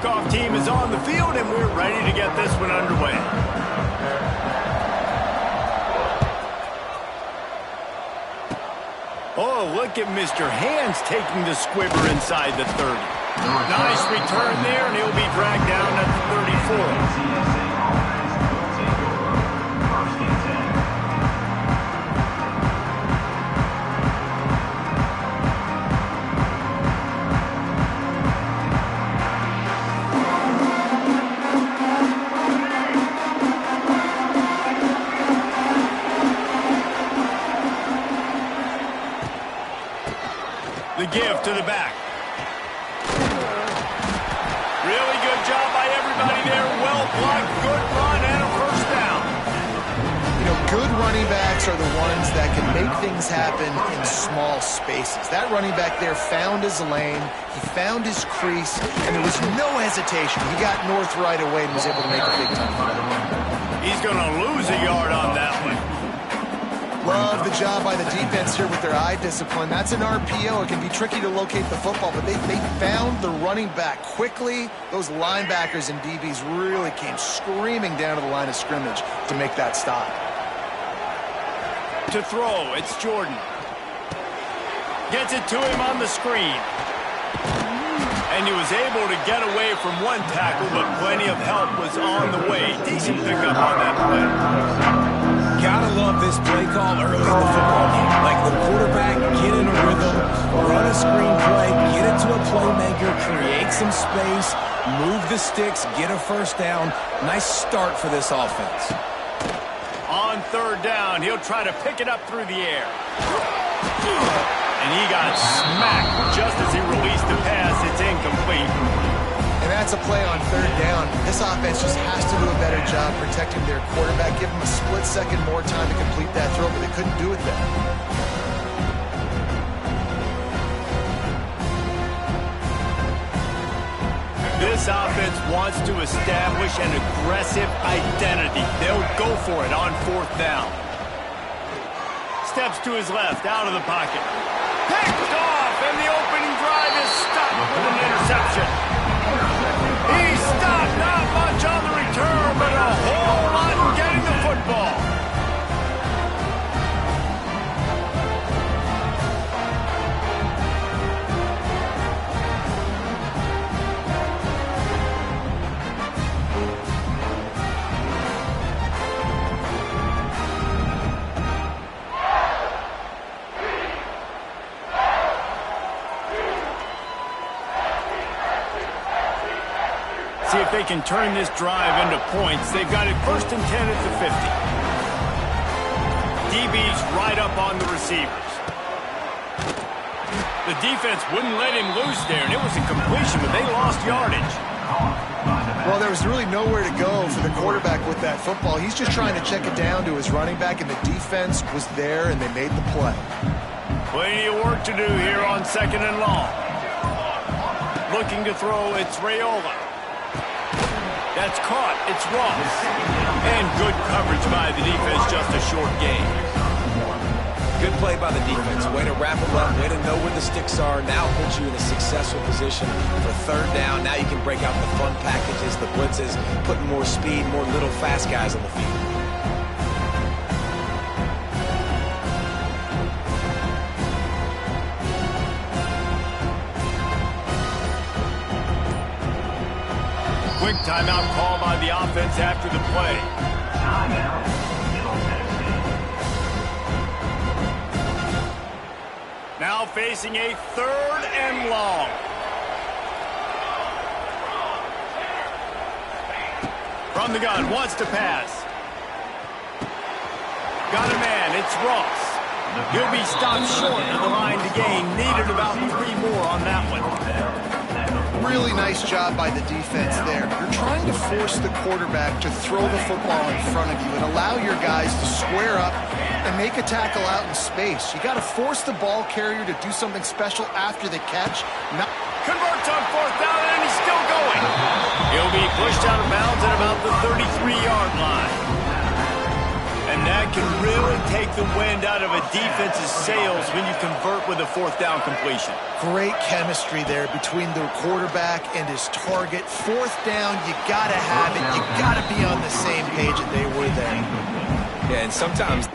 kickoff team is on the field, and we're ready to get this one underway. Oh, look at Mr. Hands taking the squibber inside the 30. Nice return there, and he'll be dragged down at the 34. The give to the back. Really good job by everybody there. Well blocked, good run, and a first down. You know, good running backs are the ones that can make things happen in small spaces. That running back there found his lane, he found his crease, and there was no hesitation. He got north right away and was able to make a big time play. He's going to lose a yard on that one. Love the job by the defense here with their eye discipline. That's an RPO. It can be tricky to locate the football, but they found the running back quickly. Those linebackers and DBs really came screaming down to the line of scrimmage to make that stop. To throw, it's Jordan. Gets it to him on the screen. And he was able to get away from one tackle, but plenty of help was on the way. Decent pickup on that play. Gotta love this play call early in the football game. Like the quarterback, get in a rhythm, run a screen play, get it to a playmaker, create some space, move the sticks, get a first down. Nice start for this offense. On third down, he'll try to pick it up through the air. And he got smacked just as he released the pass. It's incomplete. And that's a play on third down. This offense just has to do a better job protecting their quarterback. Give him a split second more time to complete that throw, but they couldn't do it there. This offense wants to establish an aggressive identity. They'll go for it on fourth down. Steps to his left, out of the pocket. Picked off, and the opening drive is stopped with an interception. He stopped, not much on the return, but a whole lot in getting the football. See if they can turn this drive into points. They've got it first and 10 at the 50. DB's right up on the receivers. The defense wouldn't let him loose there, and it was a completion, but they lost yardage. Well, there was really nowhere to go for the quarterback with that football. He's just trying to check it down to his running back, and the defense was there, and they made the play. Plenty of work to do here on second and long. Looking to throw, it's Raiola. That's caught. It's Ross. And good coverage by the defense, just a short gain. Good play by the defense. Way to wrap them up. Way to know where the sticks are. Now puts you in a successful position for third down. Now you can break out the fun packages, the blitzes, putting more speed, more little fast guys on the field. Quick timeout call by the offense after the play. Now facing a third and long. From the gun, wants to pass. Got a man, it's Ross. He'll be stopped short of the line to gain. Needed about 3 more on that one. Really nice job by the defense there. You're trying to force the quarterback to throw the football in front of you and allow your guys to square up and make a tackle out in space. You got to force the ball carrier to do something special after the catch. Converts on fourth down, and he's still going. He'll be pushed out of bounds at about the 33-yard line. And that can really take the wind out of a defense's sails when you convert with a fourth down completion. Great chemistry there between the quarterback and his target. Fourth down, you got to have it. You got to be on the same page, and they were there. Yeah, and sometimes...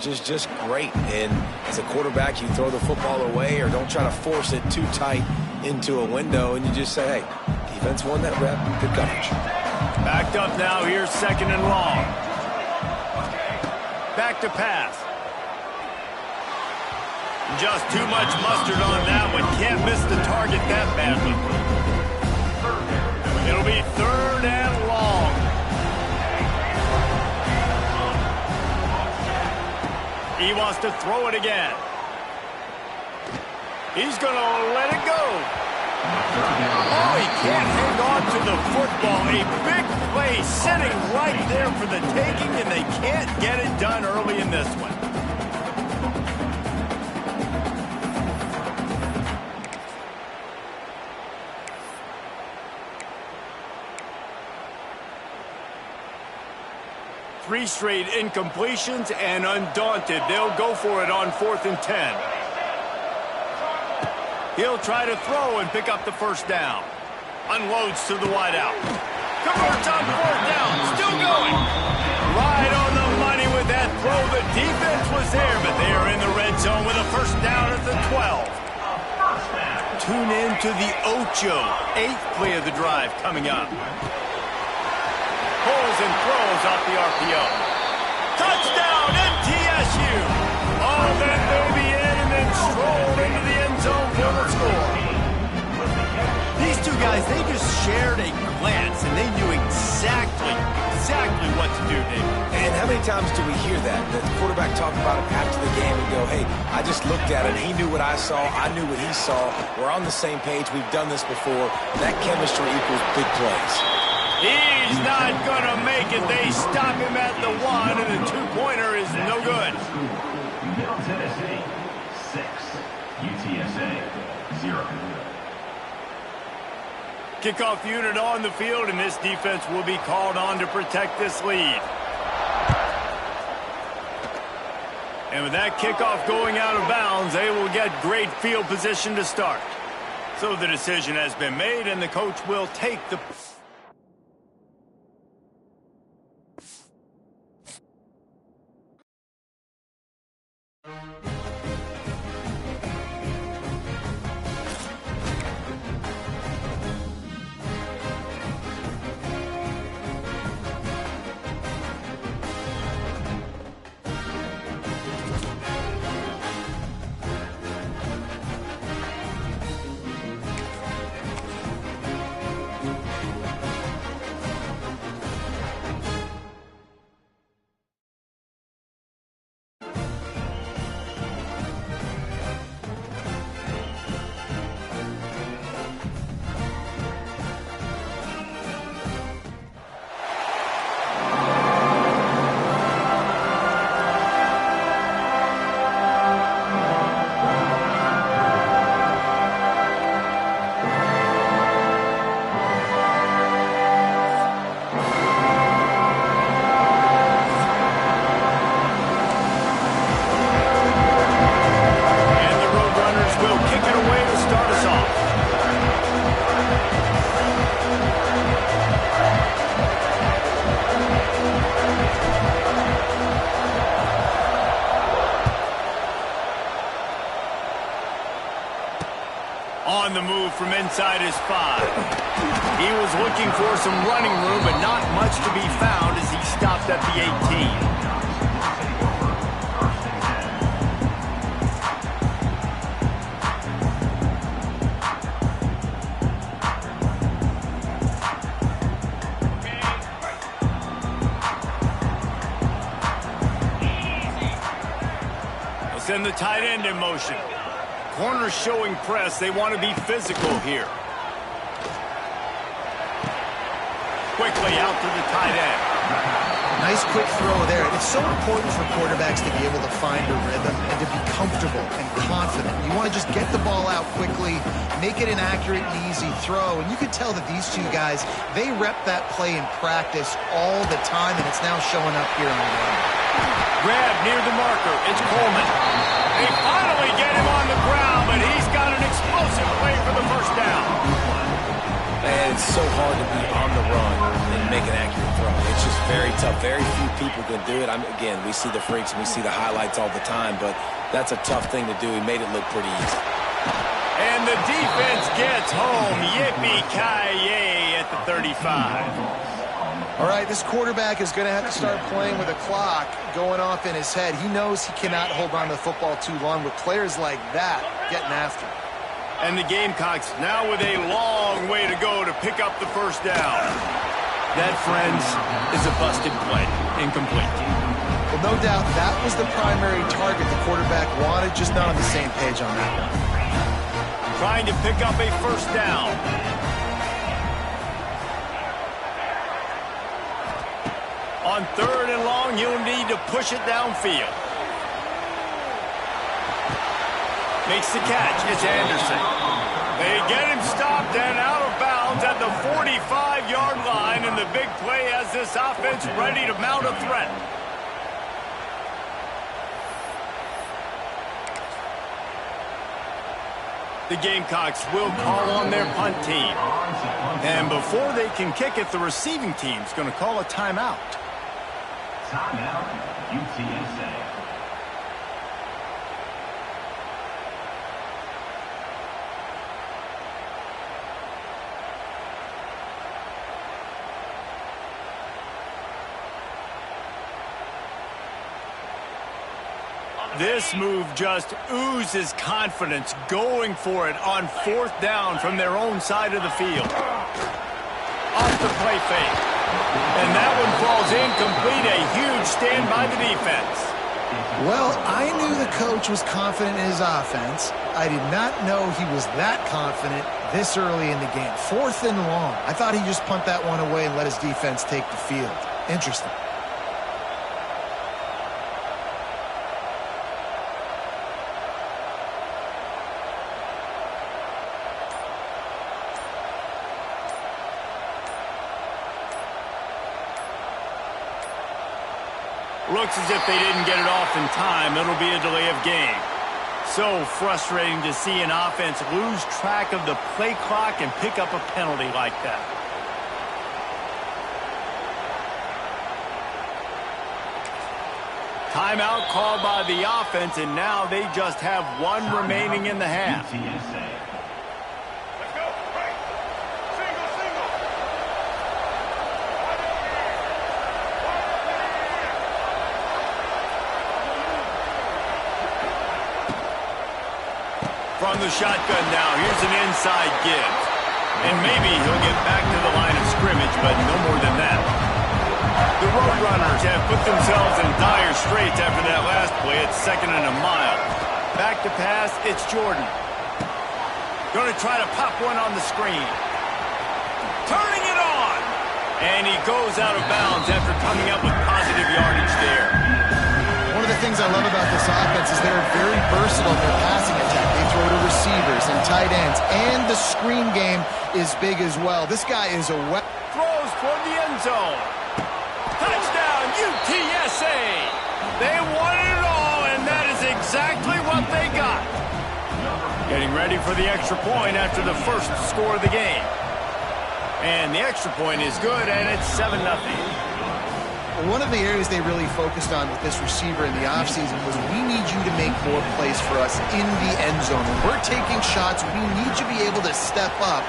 Just great. And as a quarterback, you throw the football away or don't try to force it too tight into a window, and you just say, hey, defense won that rep. Good coverage. Backed up now. Here's second and long. Back to pass. Just too much mustard on that one. Can't miss the target that badly. It'll be third and long. He wants to throw it again. He's going to let it go. Oh, he can't hang on to the football. A big play sitting right there for the taking, and they can't get it done early in this one. Three straight incompletions, and undaunted, they'll go for it on 4th and 10. He'll try to throw and pick up the first down. Unloads to the wideout. Converts on 4th down. Still going. Right on the money with that throw. The defense was there, but they are in the red zone with a first down at the 12. Tune in to the Ocho. 8th play of the drive coming up. Pulls and throws off the RPO. Touchdown, MTSU! Oh, then they'll be in and then stroll into the end zone for the score. These two guys, they just shared a glance, and they knew exactly what to do, David. And how many times do we hear that? The quarterback talk about it after the game and go, hey, I just looked at it. He knew what I saw. I knew what he saw. We're on the same page. We've done this before. That chemistry equals big plays. He's not going to make it. They stop him at the 1, and the two-pointer is no good. Middle Tennessee, 6. UTSA, 0. Kickoff unit on the field, and this defense will be called on to protect this lead. And with that kickoff going out of bounds, they will get great field position to start. So the decision has been made, and the coach will take the... He was looking for some running room, but not much to be found as he stopped at the 18. Send the tight end in motion. Corners showing press. They want to be physical here. Quickly out to the tight end. Nice quick throw there. It's so important for quarterbacks to be able to find a rhythm and to be comfortable and confident. You want to just get the ball out quickly, make it an accurate and easy throw. And you can tell that these two guys, they rep that play in practice all the time, and it's now showing up here on the ground. Grab near the marker. It's Coleman. They finally get him on the ground, but he's got an explosive play for the first down. Man, it's so hard to be on the run and make an accurate throw. It's just very tough. Very few people can do it. Again, we see the freaks and we see the highlights all the time, but that's a tough thing to do. He made it look pretty easy. And the defense gets home. Yippee-ki-yay at the 35. All right, this quarterback is going to have to start playing with a clock going off in his head. He knows he cannot hold on to the football too long with players like that getting after him. And the Gamecocks now with a long way to go to pick up the first down. That, friends, is a busted play. Incomplete. Well, no doubt that was the primary target the quarterback wanted, just not on the same page on that one. Trying to pick up a first down. On 3rd and long, you'll need to push it downfield. Makes the catch. It's Anderson. They get him stopped and out of bounds at the 45-yard line, and the big play has this offense ready to mount a threat. The Gamecocks will call on their punt team. And before they can kick it, the receiving team's going to call a timeout. Timeout, UTSA. This move just oozes confidence, going for it on 4th down from their own side of the field. Off the play fake. And that one falls incomplete. A huge stand by the defense. Well, I knew the coach was confident in his offense. I did not know he was that confident this early in the game. 4th and long. I thought he'd just punt that one away and let his defense take the field. Interesting. Looks as if they didn't get it off in time. It'll be a delay of game. So frustrating to see an offense lose track of the play clock and pick up a penalty like that. Timeout called by the offense, and now they just have one remaining in the half. From the shotgun now, here's an inside give. And maybe he'll get back to the line of scrimmage, but no more than that. The Roadrunners have put themselves in dire straits after that last play at 2nd and a mile. Back to pass, it's Jordan. Going to try to pop one on the screen. Turning it on! And he goes out of bounds after coming up with positive yardage there. One of the things I love about this offense is they're very versatile in their passing attack. They throw to receivers and tight ends, and the screen game is big as well. This guy is a weapon. Throws toward the end zone. Touchdown, UTSA! They won it all, and that is exactly what they got. Getting ready for the extra point after the first score of the game. And the extra point is good, and it's 7-0. One of the areas they really focused on with this receiver in the offseason was we need you to make more plays for us in the end zone. When we're taking shots, we need you to be able to step up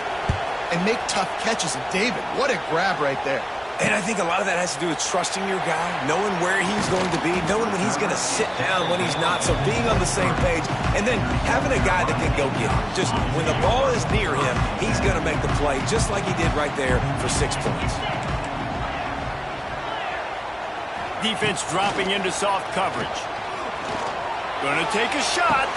and make tough catches. And David, what a grab right there. And I think a lot of that has to do with trusting your guy, knowing where he's going to be, knowing when he's going to sit down, when he's not, so being on the same page, and then having a guy that can go get it. Just when the ball is near him, he's going to make the play, just like he did right there for 6 points. Defense dropping into soft coverage. Gonna take a shot.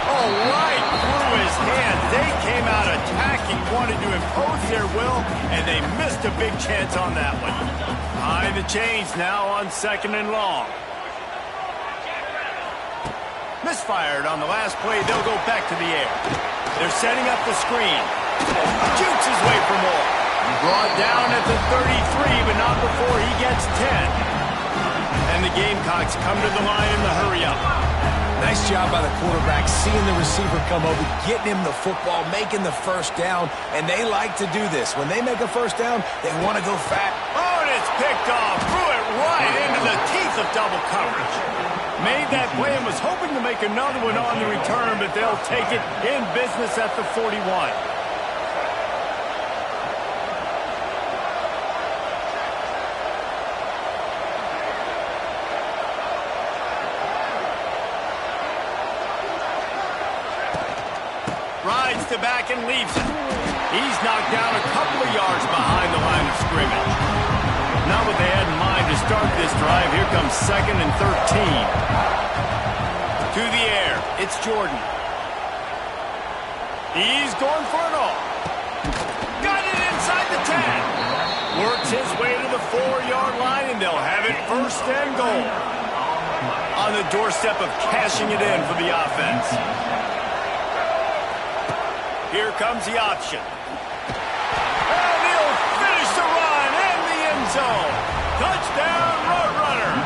Oh, right through his hands. They came out attacking, wanted to impose their will, and they missed a big chance on that one. Behind the chains now on 2nd and long. Misfired on the last play. They'll go back to the air. They're setting up the screen. Jukes his way for more. Brought down at the 33, but not before he gets 10. And the Gamecocks come to the line in the hurry-up. Nice job by the quarterback, seeing the receiver come over, getting him the football, making the first down, and they like to do this. When they make a first down, they want to go fast. Oh, and it's picked off. Threw it right into the teeth of double coverage. Made that play and was hoping to make another one on the return, but they'll take it in business at the 41. Rides to back and leaves it. He's knocked down a couple of yards behind the line of scrimmage. Not what they had in mind to start this drive. Here comes 2nd and 13. To the air. It's Jordan. He's going for it all. Got it inside the 10. Works his way to the 4-yard line, and they'll have it 1st and goal. On the doorstep of cashing it in for the offense. Here comes the option. And he'll finish the run in the end zone. Touchdown, Roadrunner.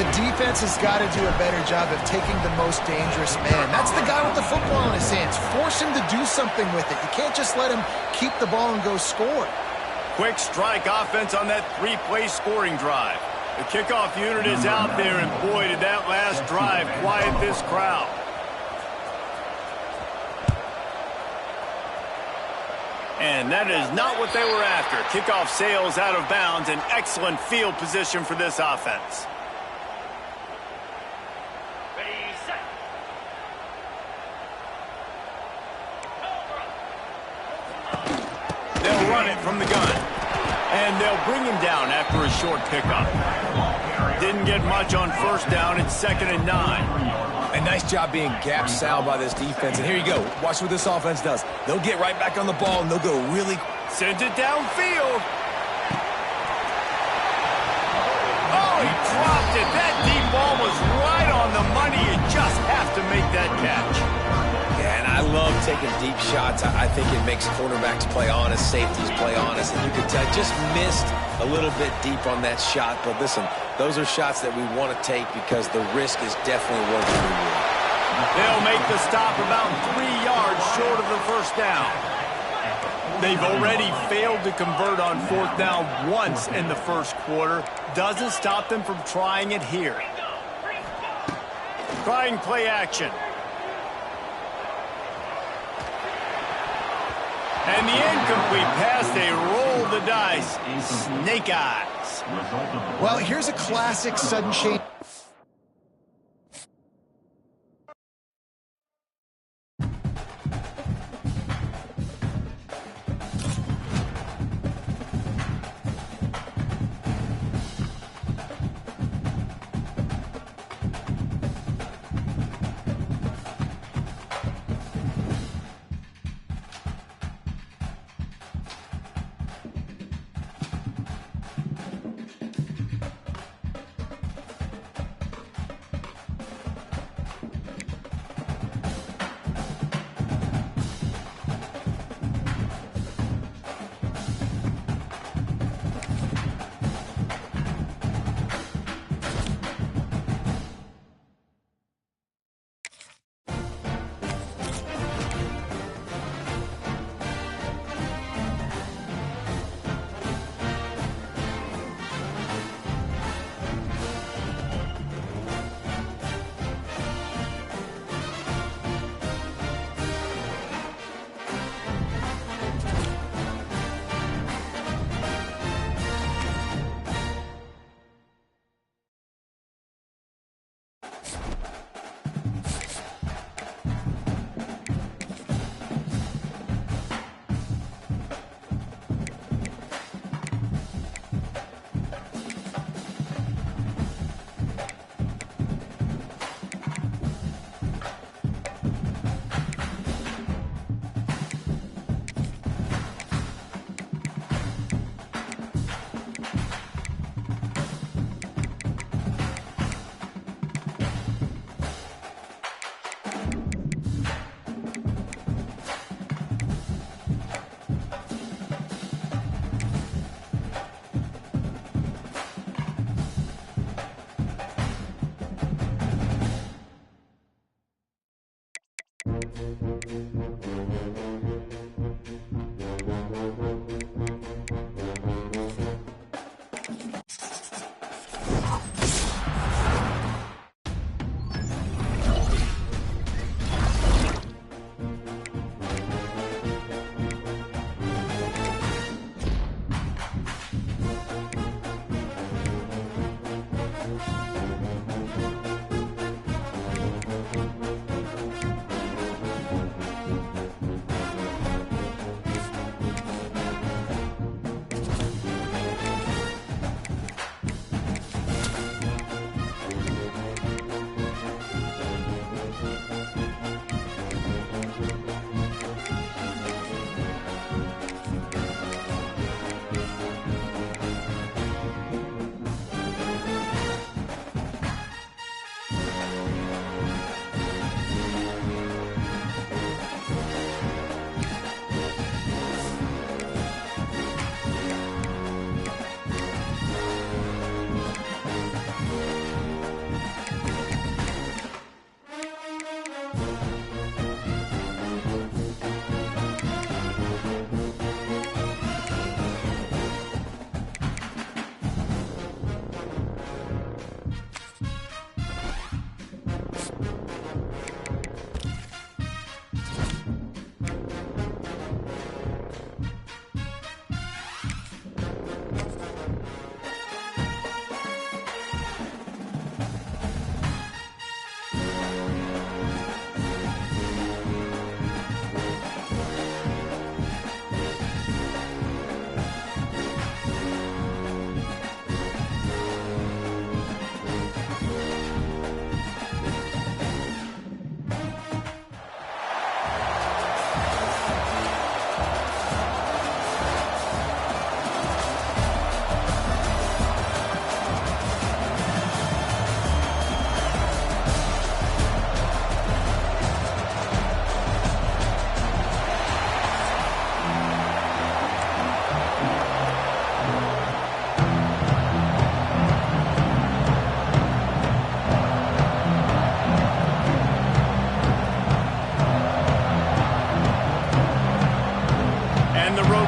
The defense has got to do a better job of taking the most dangerous man. That's the guy with the football in his hands. Force him to do something with it. You can't just let him keep the ball and go score. Quick strike offense on that 3-play scoring drive. The kickoff unit is out there, and boy, did that last drive quiet this crowd. And that is not what they were after. Kickoff sails out of bounds, and excellent field position for this offense. Ready, set. They'll run it from the gun. And they'll bring him down after a short pickup. Didn't get much on 1st down. It's 2nd and 9. A nice job being gap sound by this defense. And here you go. Watch what this offense does. They'll get right back on the ball, and they'll go really... Sends it downfield. Oh, he dropped it. That deep ball was right on the money. You just have to make that catch. Yeah, and I love taking deep shots. I think it makes quarterbacks play honest, safeties play honest. And you can tell, just missed a little bit deep on that shot. But listen, those are shots that we want to take because the risk is definitely worth the reward. They'll make the stop about 3 yards short of the 1st down. They've already failed to convert on 4th down once in the 1st quarter. Doesn't stop them from trying it here. Trying play action. And the incomplete pass, they roll the dice. Snake eyes. Well, here's a classic sudden change.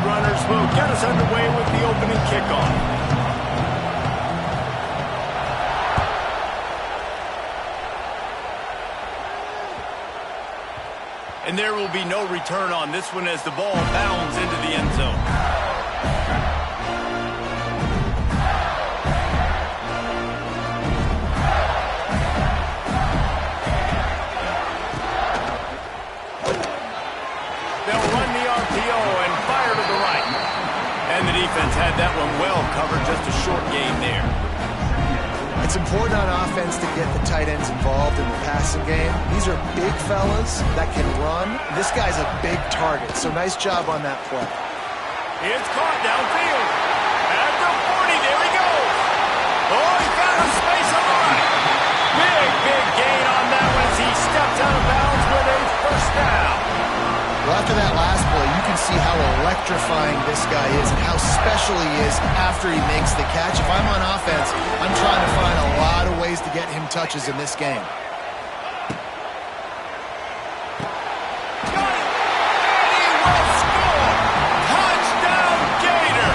Roadrunners will get us underway with the opening kickoff. And there will be no return on this one as the ball bounds into the end zone. They'll run the RPO and fire to the right. And the defense had that one well covered, just a short gain there. It's important on offense to get the tight ends involved in the passing game. These are big fellas that can run. This guy's a big target, so nice job on that play. It's caught downfield. At the 40, there he goes. Oh, he found a space on the right. Big gain on that one as he steps out of bounds with a first down. Well, after that last play, you can see how electrifying this guy is and how special he is after he makes the catch. If I'm on offense, I'm trying to find a lot of ways to get him touches in this game. Got it! And he will score! Touchdown, Gator!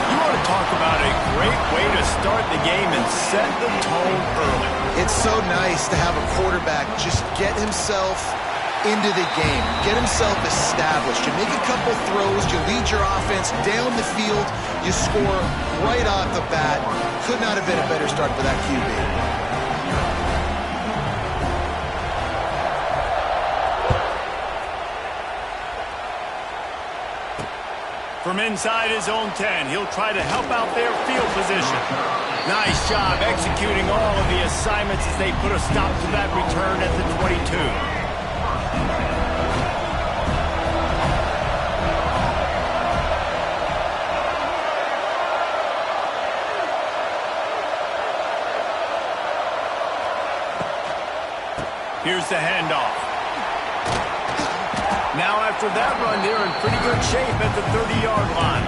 You want to talk about a great way to start the game and set the tone early. It's so nice to have a quarterback just get himself into the game, get himself established. You make a couple throws, you lead your offense down the field, you score right off the bat. Could not have been a better start for that QB. From inside his own 10, he'll try to help out their field position. Nice job executing all of the assignments as they put a stop to that return at the 22. Here's the handoff. Now after that run, they're in pretty good shape at the 30-yard line.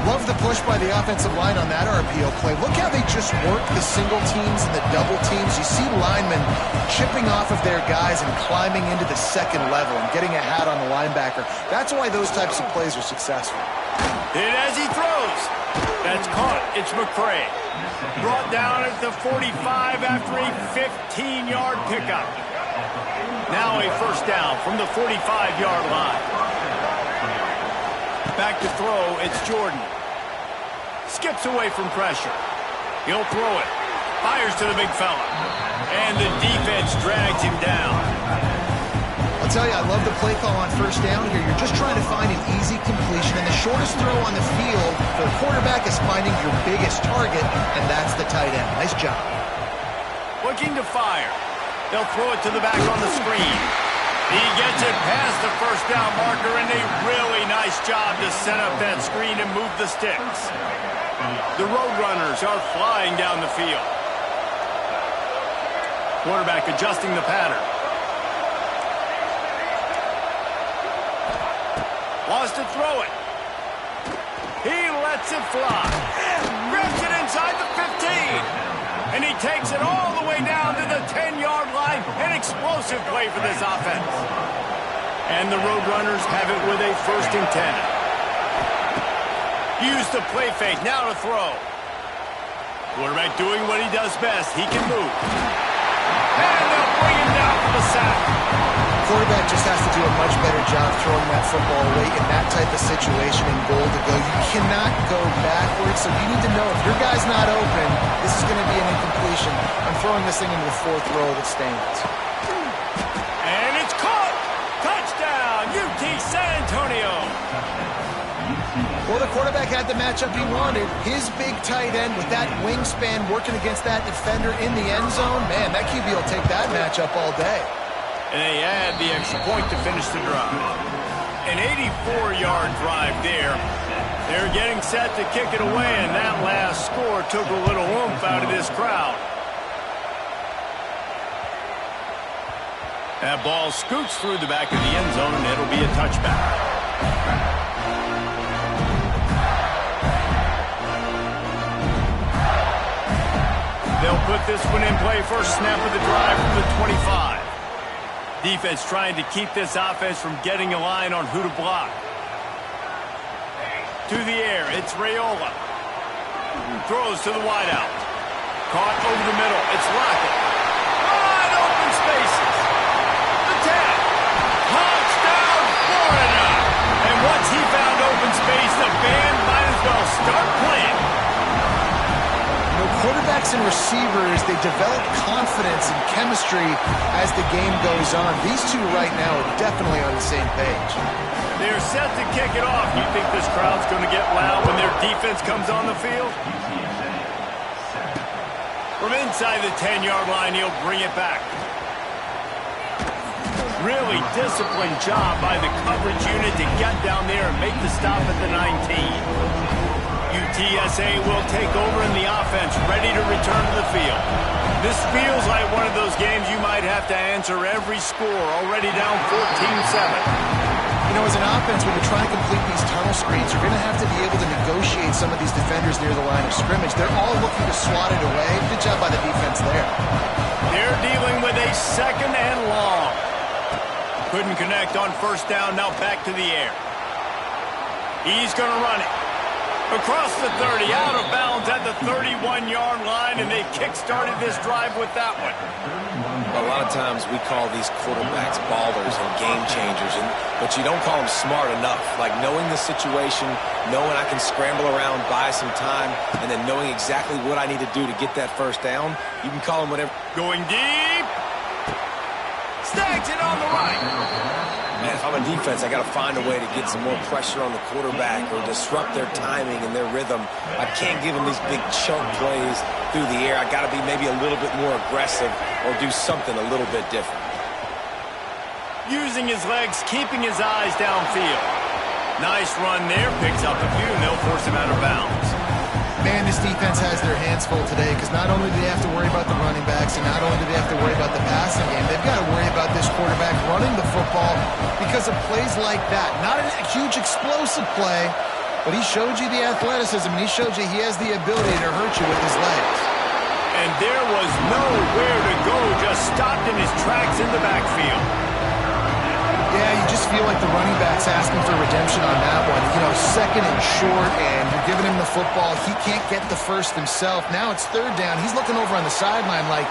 Love the push by the offensive line on that RPO play. Look how they just work the single teams and the double teams. You see linemen chipping off of their guys and climbing into the second level and getting a hat on the linebacker. That's why those types of plays are successful. And as he throws, that's caught. It's McCray. Brought down at the 45 after a 15-yard pickup. Now a first down from the 45-yard line. Back to throw, it's Jordan. Skips away from pressure. He'll throw it. Fires to the big fella. And the defense drags him down. I'll tell you, I love the play call on first down here. You're just trying to find an easy completion, and the shortest throw on the field for the quarterback is finding your biggest target, and that's the tight end. Nice job. Looking to fire. They'll throw it to the back on the screen. He gets it past the first down marker, and a really nice job to set up that screen and move the sticks. The Roadrunners are flying down the field. Quarterback adjusting the pattern. Wants to throw it. He lets it fly. Grabs it inside the 15. And he takes it all the way down to the 10-yard line. An explosive play for this offense. And the Roadrunners have it with a 1st and 10. Use the play fake. Now to throw. Quarterback doing what he does best. He can move. And they'll bring him down for the sack. Quarterback just has to do a much better job throwing that football away in that type of situation in goal to go. You cannot go backwards, so you need to know if your guy's not open, this is going to be an incompletion. I'm throwing this thing into the 4th row that stands. And it's caught! Touchdown, UT San Antonio! Well, the quarterback had the matchup he wanted. His big tight end with that wingspan working against that defender in the end zone. Man, that QB will take that matchup all day. And they add the extra point to finish the drive. An 84-yard drive there. They're getting set to kick it away, and that last score took a little oomph out of this crowd. That ball scoots through the back of the end zone, and it'll be a touchback. They'll put this one in play first snap of the drive from the 25. Defense trying to keep this offense from getting a line on who to block. To the air, it's Raiola. Throws to the wideout. Caught over the middle, it's Lockett. Wide open spaces. The 10. Touchdown, Florida. And once he found open space, the band might as well start playing. You know, quarterbacks and receivers, they develop confidence and chemistry as the game goes on. These two right now are definitely on the same page. They're set to kick it off. You think this crowd's going to get loud when their defense comes on the field? From inside the 10-yard line, he'll bring it back. Really disciplined job by the coverage unit to get down there and make the stop at the 19. UTSA will take over in the offense, ready to return to the field. This feels like one of those games you might have to answer every score, already down 14-7. You know, as an offense, when you're trying to complete these tunnel screens, you're going to have to be able to negotiate some of these defenders near the line of scrimmage. They're all looking to swat it away. Good job by the defense there. They're dealing with a 2nd and long. Couldn't connect on 1st down, now back to the air. He's going to run it. Across the 30, out of bounds at the 31-yard line, and they kick-started this drive with that one. A lot of times we call these quarterbacks ballers and game changers, but you don't call them smart enough. Like knowing the situation, knowing I can scramble around, buy some time, and then knowing exactly what I need to do to get that 1st down, you can call them whatever. Going deep. Snags it on the right. Man, if I'm a defense, I got to find a way to get some more pressure on the quarterback or disrupt their timing and their rhythm. I can't give them these big chunk plays through the air. I got to be maybe a little bit more aggressive or do something a little bit different. Using his legs, keeping his eyes downfield. Nice run there, picks up a few, and they'll force him out of bounds. Man, this defense has their hands full today because not only do they have to worry about the running backs and not only do they have to worry about the passing game, they've got to worry about this quarterback running the football because of plays like that. Not a huge explosive play, but he showed you the athleticism, and he showed you he has the ability to hurt you with his legs. And there was nowhere to go, just stopped in his tracks in the backfield. Yeah, you just feel like the running back's asking for redemption on that one. You know, 2nd and short, and you're giving him the football. He can't get the 1st himself. Now it's 3rd down. He's looking over on the sideline like,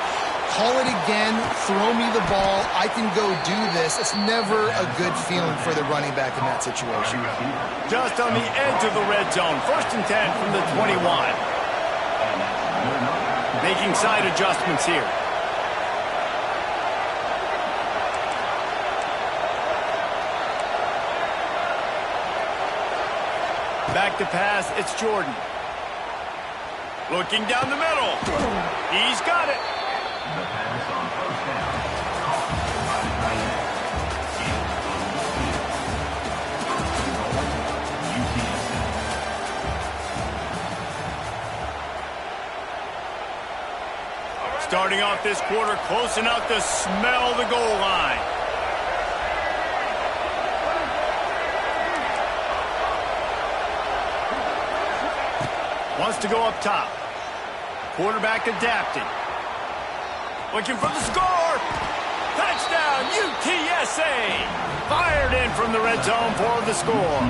call it again, throw me the ball, I can go do this. It's never a good feeling for the running back in that situation. Just on the edge of the red zone. 1st and 10 from the 21. Making side adjustments here. Back to pass, it's Jordan. Looking down the middle. He's got it. The pass on 1st down. Starting off this quarter, close enough to smell the goal line. Wants to go up top. Quarterback adapted. Looking for the score. Touchdown, UTSA. Fired in from the red zone for the score.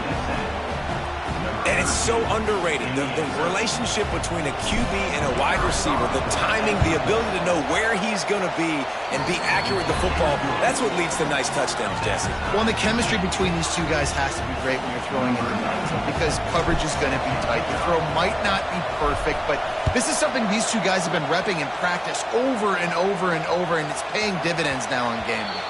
And it's so underrated. The relationship between a QB and a wide receiver, the timing, the ability to know where he's going to be and be accurate with the football, that's what leads to nice touchdowns, Jesse. Well, and the chemistry between these two guys has to be great when you're throwing into the red zone because coverage is going to be tight. The throw might not be perfect, but this is something these two guys have been repping in practice over and over and over, and it's paying dividends now on game day.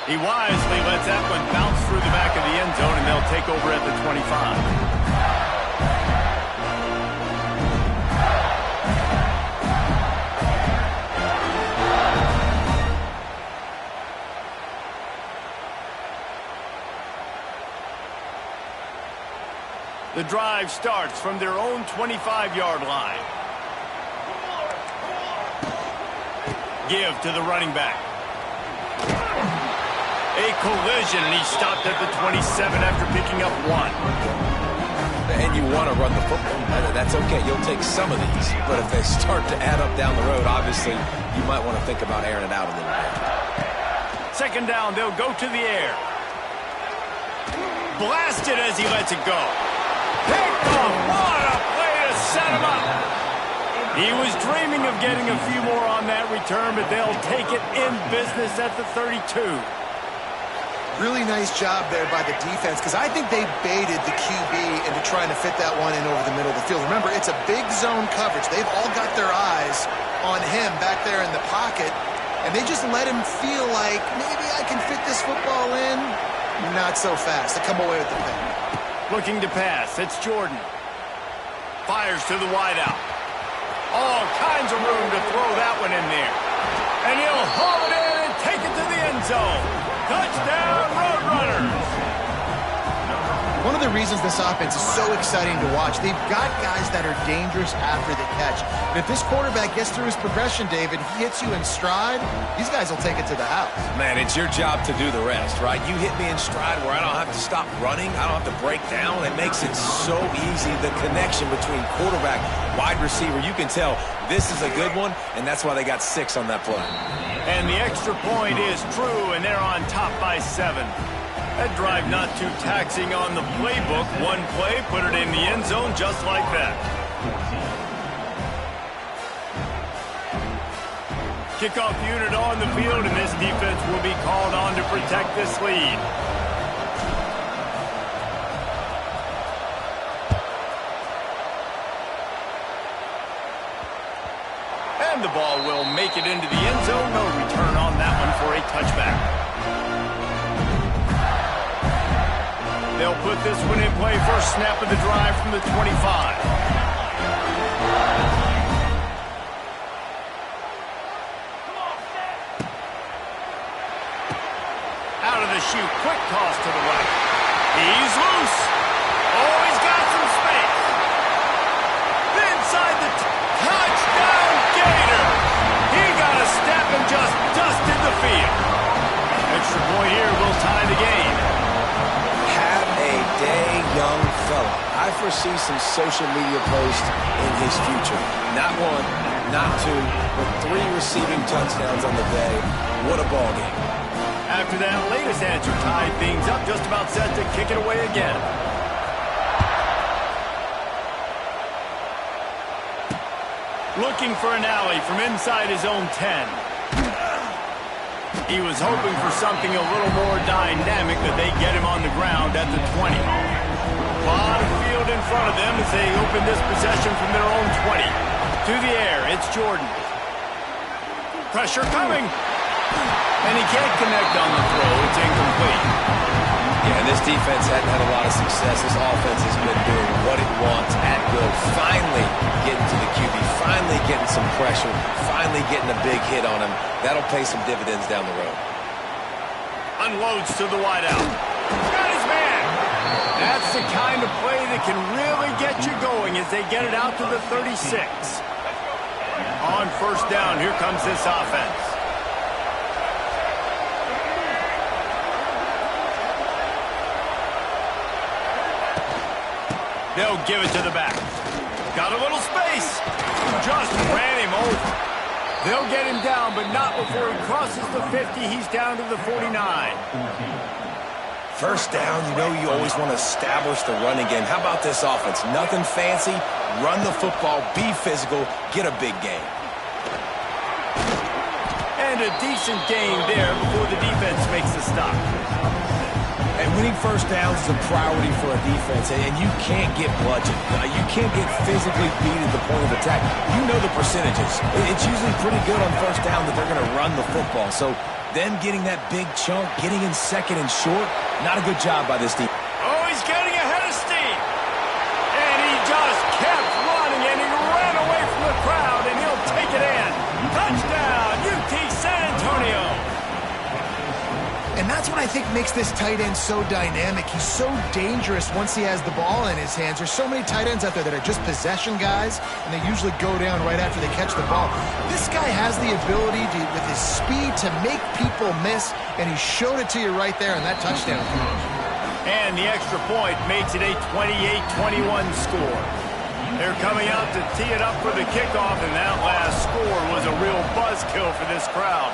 He wisely lets that one bounce through the back of the end zone, and they'll take over at the 25. The drive starts from their own 25-yard line. Give to the running back. A collision, and he stopped at the 27 after picking up one. And you want to run the football. That's okay. You'll take some of these. But if they start to add up down the road, obviously, you might want to think about airing it out a little bit. 2nd down, they'll go to the air. Blasted as he lets it go. Picked off. What a play to set him up. He was dreaming of getting a few more on that return, but they'll take it in business at the 32. Really nice job there by the defense, because I think they baited the QB into trying to fit that one in over the middle of the field. Remember, it's a big zone coverage. They've all got their eyes on him back there in the pocket, and they just let him feel like, maybe I can fit this football in. Not so fast. They come away with the pick. Looking to pass. It's Jordan. Fires to the wideout. All kinds of room to throw that one in there. And he'll haul it in and take it to the end zone. Touchdown, Roadrunners! One of the reasons this offense is so exciting to watch, they've got guys that are dangerous after the catch. And if this quarterback gets through his progression, David, he hits you in stride, these guys will take it to the house. Man, it's your job to do the rest, right? You hit me in stride where I don't have to stop running. I don't have to break down. It makes it so easy. The connection between quarterback, wide receiver, you can tell this is a good one, and that's why they got 6 on that play. And the extra point is true, and they're on top by 7. That drive not too taxing on the playbook. One play, put it in the end zone just like that. Kickoff unit on the field, and this defense will be called on to protect this lead. And the ball will make it into the end zone. No return on that one for a touchback. They'll put this one in play. First snap of the drive from the 25. Out of the chute, quick toss to the right. He's loose. Oh, he's got some space. Inside the touchdown, Gator. He got a step and just dusted the field. Extra point here will tie the game. Day, young fella. I foresee some social media posts in his future. Not 1, not 2, but 3 receiving touchdowns on the day. What a ball game. After that latest answer tied things up, just about set to kick it away again. Looking for an alley from inside his own 10. He was hoping for something a little more dynamic, but they get him on the ground at the 20. A lot of field in front of them as they open this possession from their own 20. To the air, it's Jordan. Pressure coming. And he can't connect on the throw. It's incomplete. Yeah, this defense hadn't had a lot of success. This offense has been doing what it wants at will. Finally getting to the QB. Finally getting some pressure. Finally getting a big hit on him. That'll pay some dividends down the road. Unloads to the wideout. Got his man. That's the kind of play that can really get you going as they get it out to the 36. On first down, here comes this offense. They'll give it to the back. Got a little space. Just ran him over. They'll get him down, but not before he crosses the 50. He's down to the 49. First down, you know you always want to establish the running game. How about this offense? Nothing fancy. Run the football, be physical, get a big gain. And a decent gain there before the defense makes the stop. And winning first downs is a priority for a defense, and you can't get bludgeoned. You can't get physically beat at the point of attack. You know the percentages. It's usually pretty good on first down that they're going to run the football. So them getting that big chunk, getting in second and short, not a good job by this defense. Oh, he's getting ahead of steam. And he just kept running, and he ran away from the crowd, and he'll take it in. Touchdown, UT San Antonio. And that's what I think makes this tight end so dynamic. He's so dangerous once he has the ball in his hands. There's so many tight ends out there that are just possession guys, and they usually go down right after they catch the ball. This guy has the ability to, with his speed, to make people miss, and he showed it to you right there in that touchdown. And the extra point makes it a 28-21 score. They're coming out to tee it up for the kickoff, and that last score was a real buzzkill for this crowd.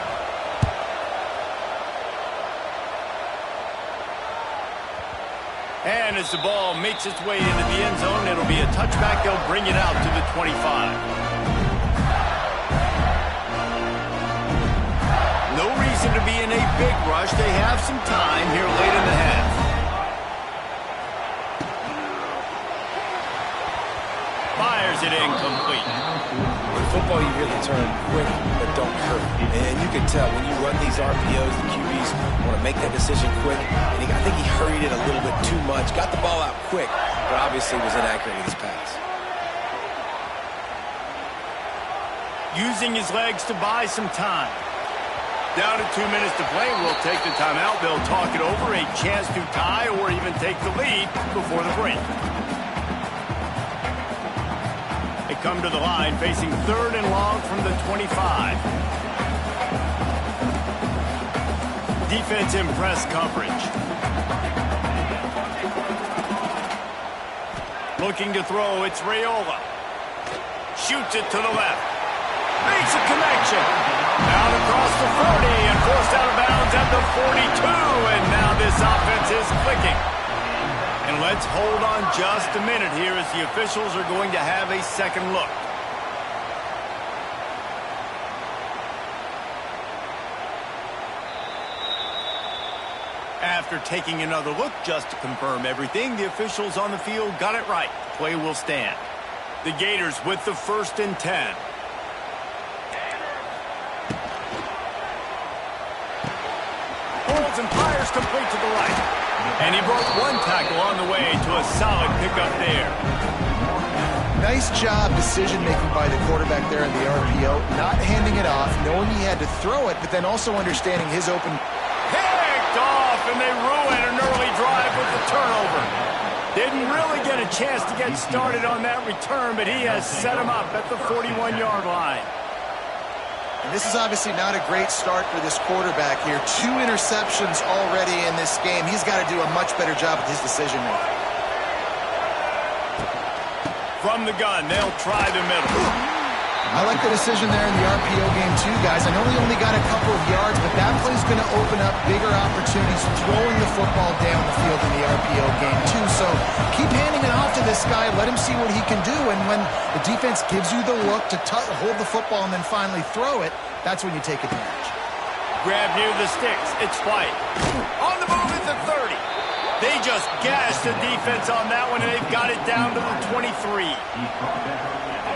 And as the ball makes its way into the end zone, it'll be a touchback. They'll bring it out to the 25. No reason to be in a big rush. They have some time here late in the half. Fires it incomplete. In football, you hear the term quick but don't hurt. And you can tell when you run these RPOs, the QBs want to make that decision quick. And I think he hurried it a little bit too much. Got the ball out quick, but obviously was inaccurate in his pass. Using his legs to buy some time. Down to 2 minutes to play. We'll take the timeout. They'll talk it over. A chance to tie or even take the lead before the break. They come to the line facing 3rd and long from the 25. Defense in press coverage. Looking to throw, it's Raiola. Shoots it to the left. Makes a connection. Down across the 40 and forced out of bounds at the 42. And now this offense is clicking. And let's hold on just a minute here as the officials are going to have a second look. After taking another look just to confirm everything, the officials on the field got it right. Play will stand. The Gators with the 1st and 10. Holds and fires complete to the right. And he broke one tackle on the way to a solid pickup there. Nice job decision-making by the quarterback there in the RPO, not handing it off, knowing he had to throw it, but then also understanding his open... Picked off, and they ruin an early drive with the turnover. Didn't really get a chance to get started on that return, but he has set him up at the 41-yard line. And this is obviously not a great start for this quarterback here. 2 interceptions already in this game. He's got to do a much better job with his decision-making. From the gun, they'll try the middle. I like the decision there in the RPO game too, guys. I know he only got a couple of yards, but that play's going to open up bigger opportunities throwing the football down the field in the RPO game too. So keep handing it off to this guy. Let him see what he can do. And when the defense gives you the look to hold the football and then finally throw it, that's when you take advantage. Grab near the sticks. It's White. On the move at the 30. They just gashed the defense on that one, and they've got it down to the 23.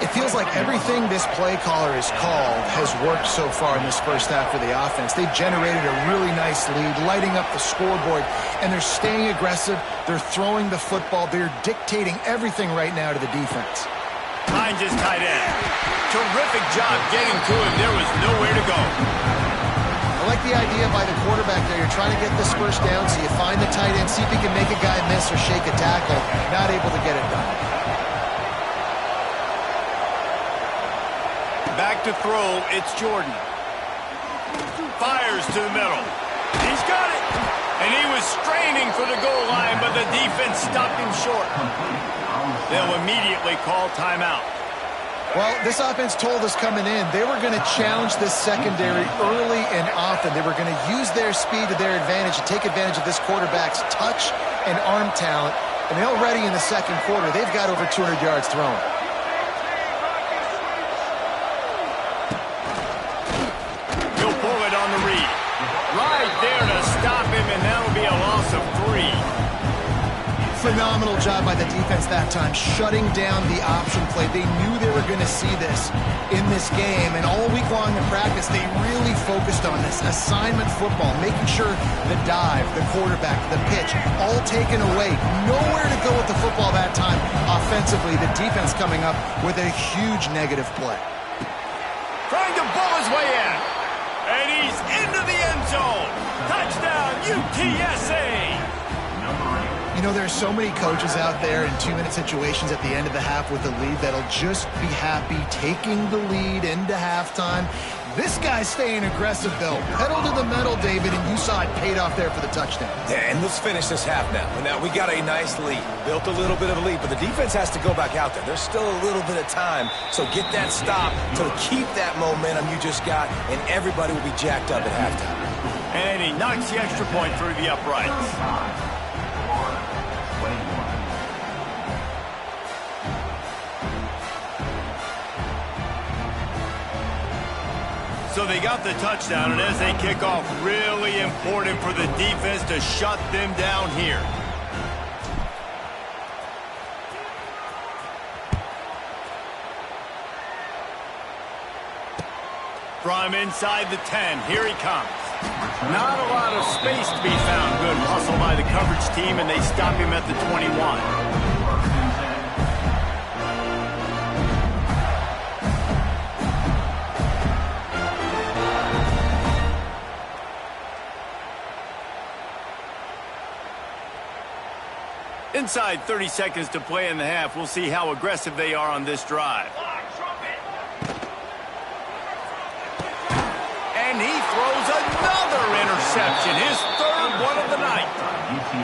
It feels like everything this play caller has called has worked so far in this first half for the offense. They've generated a really nice lead, lighting up the scoreboard, and they're staying aggressive. They're throwing the football. They're dictating everything right now to the defense. Hines is tight end. Terrific job getting to him. There was nowhere to go. I like the idea by the quarterback there. You're trying to get this first down, so you find the tight end, see if he can make a guy miss or shake a tackle. Not able to get it done. Back to throw, it's Jordan. Fires to the middle. He's got it. And he was straining for the goal line, but the defense stopped him short. They'll immediately call timeout. Well, this offense told us coming in they were going to challenge this secondary early and often. They were going to use their speed to their advantage and take advantage of this quarterback's touch and arm talent. And already in the second quarter, they've got over 200 yards thrown. He'll pull it on the read. Right there to stop him, and that'll be a loss of 3. Phenomenal job by the defense that time, shutting down the option play. They knew they were going to see this in this game, and all week long in practice, they really focused on this assignment football, making sure the dive, the quarterback, the pitch, all taken away. Nowhere to go with the football that time offensively. The defense coming up with a huge negative play. Trying to bull his way in, and he's into the end zone. Touchdown, UTSA. You know, there are so many coaches out there in 2-minute situations at the end of the half with the lead that'll just be happy taking the lead into halftime. This guy's staying aggressive, though. Pedal to the metal, David, and you saw it paid off there for the touchdown. Yeah, and let's finish this half now. Now, we got a nice lead. Built a little bit of a lead, but the defense has to go back out there. There's still a little bit of time, so get that stop to keep that momentum you just got, and everybody will be jacked up at halftime. And he knocks the extra point through the uprights. So they got the touchdown, and as they kick off, really important for the defense to shut them down here. From inside the 10, here he comes. Not a lot of space to be found. Good hustle by the coverage team, and they stop him at the 21. Inside 30 seconds to play in the half. We'll see how aggressive they are on this drive. And he throws another interception, his third one of the night.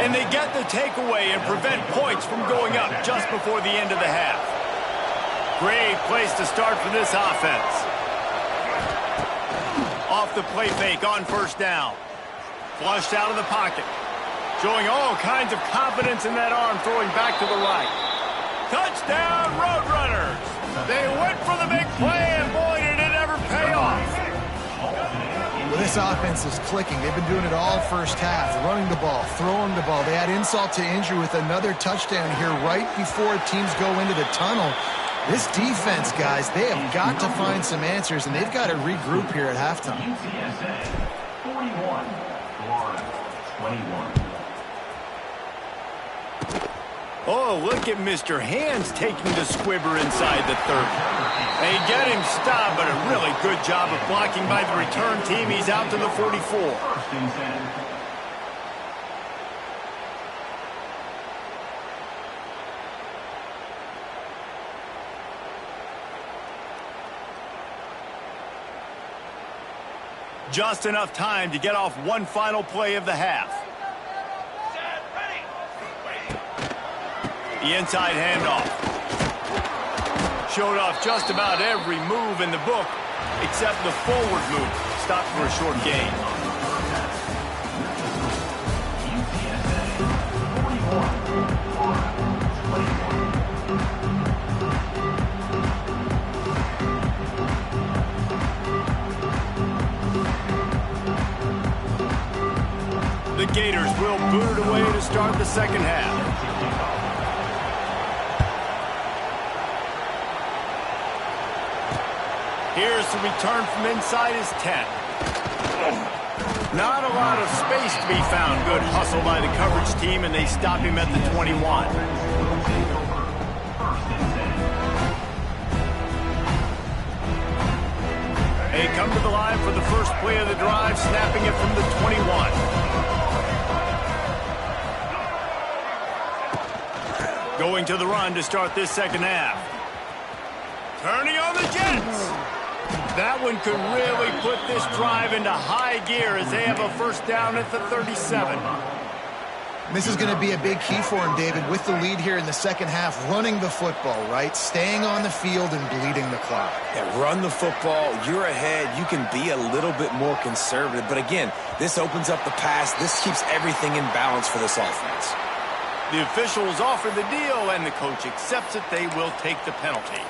And they get the takeaway and prevent points from going up just before the end of the half. Great place to start for this offense. Off the play fake on first down. Flushed out of the pocket. Showing all kinds of confidence in that arm, throwing back to the right. Touchdown, Roadrunners! They went for the big play, and boy, did it ever pay off. Well, this offense is clicking. They've been doing it all first half, running the ball, throwing the ball. They add insult to injury with another touchdown here right before teams go into the tunnel. This defense, guys, they have got to find some answers, and they've got to regroup here at halftime. UTSA 41, Florida 21. Oh, look at Mr. Hands taking the squibber inside the 30. They get him stopped, but a really good job of blocking by the return team. He's out to the 44. First and 10. Just enough time to get off one final play of the half. The inside handoff. Showed off just about every move in the book, except the forward move. Stopped for a short gain. The Gators will boot it away to start the second half. Here's the return from inside his 10. Not a lot of space to be found. Good hustle by the coverage team, and they stop him at the 21. They come to the line for the first play of the drive, snapping it from the 21. Going to the run to start this second half. Turning on the Jets. That one could really put this drive into high gear as they have a first down at the 37. This is going to be a big key for him, David, with the lead here in the second half, running the football, right? Staying on the field and bleeding the clock. Yeah, run the football. You're ahead. You can be a little bit more conservative. But again, this opens up the pass. This keeps everything in balance for this offense. The officials offer the deal, and the coach accepts it. They will take the penalty.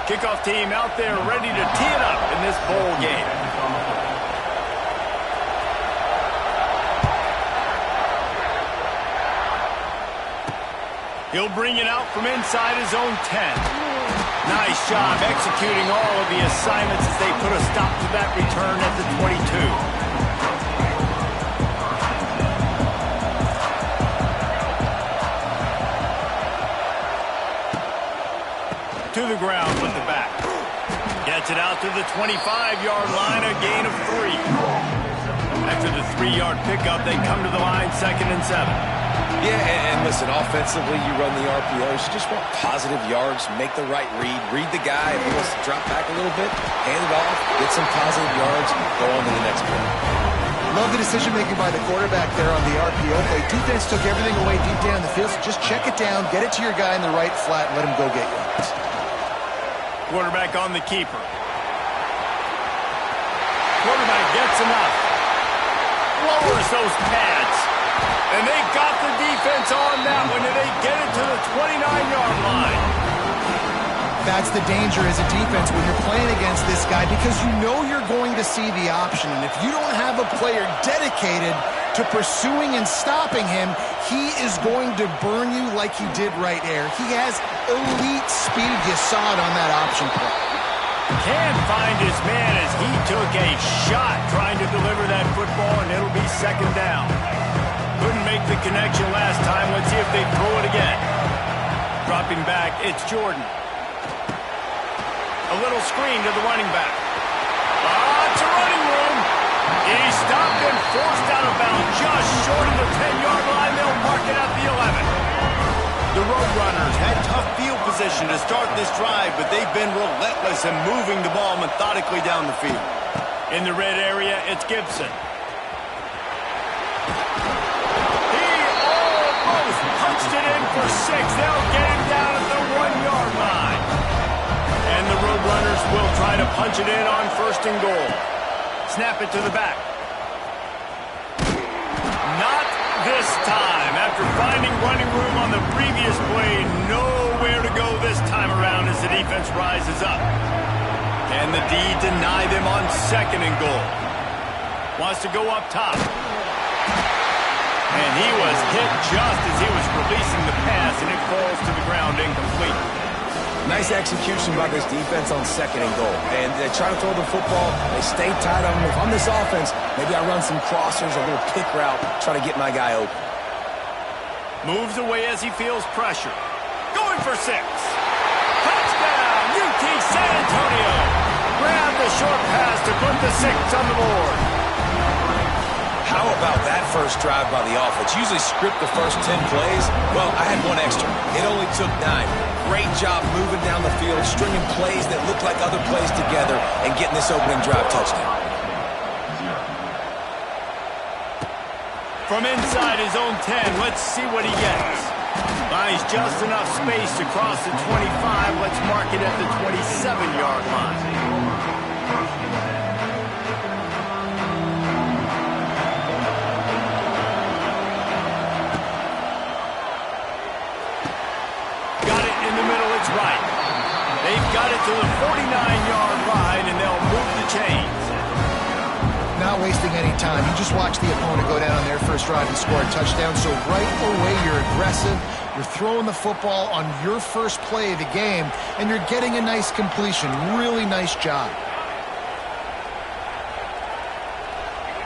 Kickoff team out there ready to tee it up in this bowl game. He'll bring it out from inside his own 10. Nice job executing all of the assignments as they put a stop to that return at the 22. To the ground with the back. Gets it out to the 25-yard line, a gain of 3. After the 3-yard pickup, they come to the line 2nd and 7. Yeah, and listen, offensively, you run the RPOs. You just want positive yards, make the right read the guy. If he wants to drop back a little bit, hand it off, get some positive yards, go on to the next play. Love the decision-making by the quarterback there on the RPO play. Defense took everything away deep down the field, so just check it down, get it to your guy in the right flat, and let him go get yards. Quarterback on the keeper. Quarterback gets enough. Lowers those pads. And they got the defense on that one, and they get it to the 29-yard line. That's the danger as a defense when you're playing against this guy, because you know you're going to see the option. And if you don't have a player dedicated to pursuing and stopping him, he is going to burn you like he did right there. He has elite speed. You saw it on that option play. Can't find his man as he took a shot trying to deliver that football, and it'll be 2nd down. Couldn't make the connection last time. Let's see if they throw it again. Dropping back, it's Jordan. A little screen to the running back. It's a running room. He's stopped and forced out of bounds just short of the 10-yard line. They'll mark it at the 11. The Roadrunners had tough field position to start this drive, but they've been relentless in moving the ball methodically down the field. In the red area, it's Gibson. He almost punched it in for 6. They'll get him down at the 1-yard line. And the Roadrunners will try to punch it in on 1st and goal. Snap it to the back. Not this time. After finding running room on the previous play, nowhere to go this time around as the defense rises up. Can the D deny them on 2nd and goal? Wants to go up top. And he was hit just as he was releasing the pass, and it falls to the ground incomplete. Nice execution by this defense on 2nd and goal. And they try to throw the football. They stay tight on them. If I'm this offense, maybe I run some crossers, a little pick route, try to get my guy open. Moves away as he feels pressure. Going for 6. Touchdown, UT San Antonio. Grab the short pass to put the 6 on the board. How about that first drive by the offense? Usually script the first 10 plays. Well, I had one extra. It only took 9. Great job moving down the field, stringing plays that look like other plays together, and getting this opening drive touchdown. From inside his own 10, let's see what he gets. Finds just enough space to cross the 25. Let's mark it at the 27-yard line. Right. They've got it to the 49-yard line, and they'll move the chains. Now not wasting any time. You just watch the opponent go down on their first drive and score a touchdown. So right away, you're aggressive. You're throwing the football on your first play of the game, and you're getting a nice completion. Really nice job.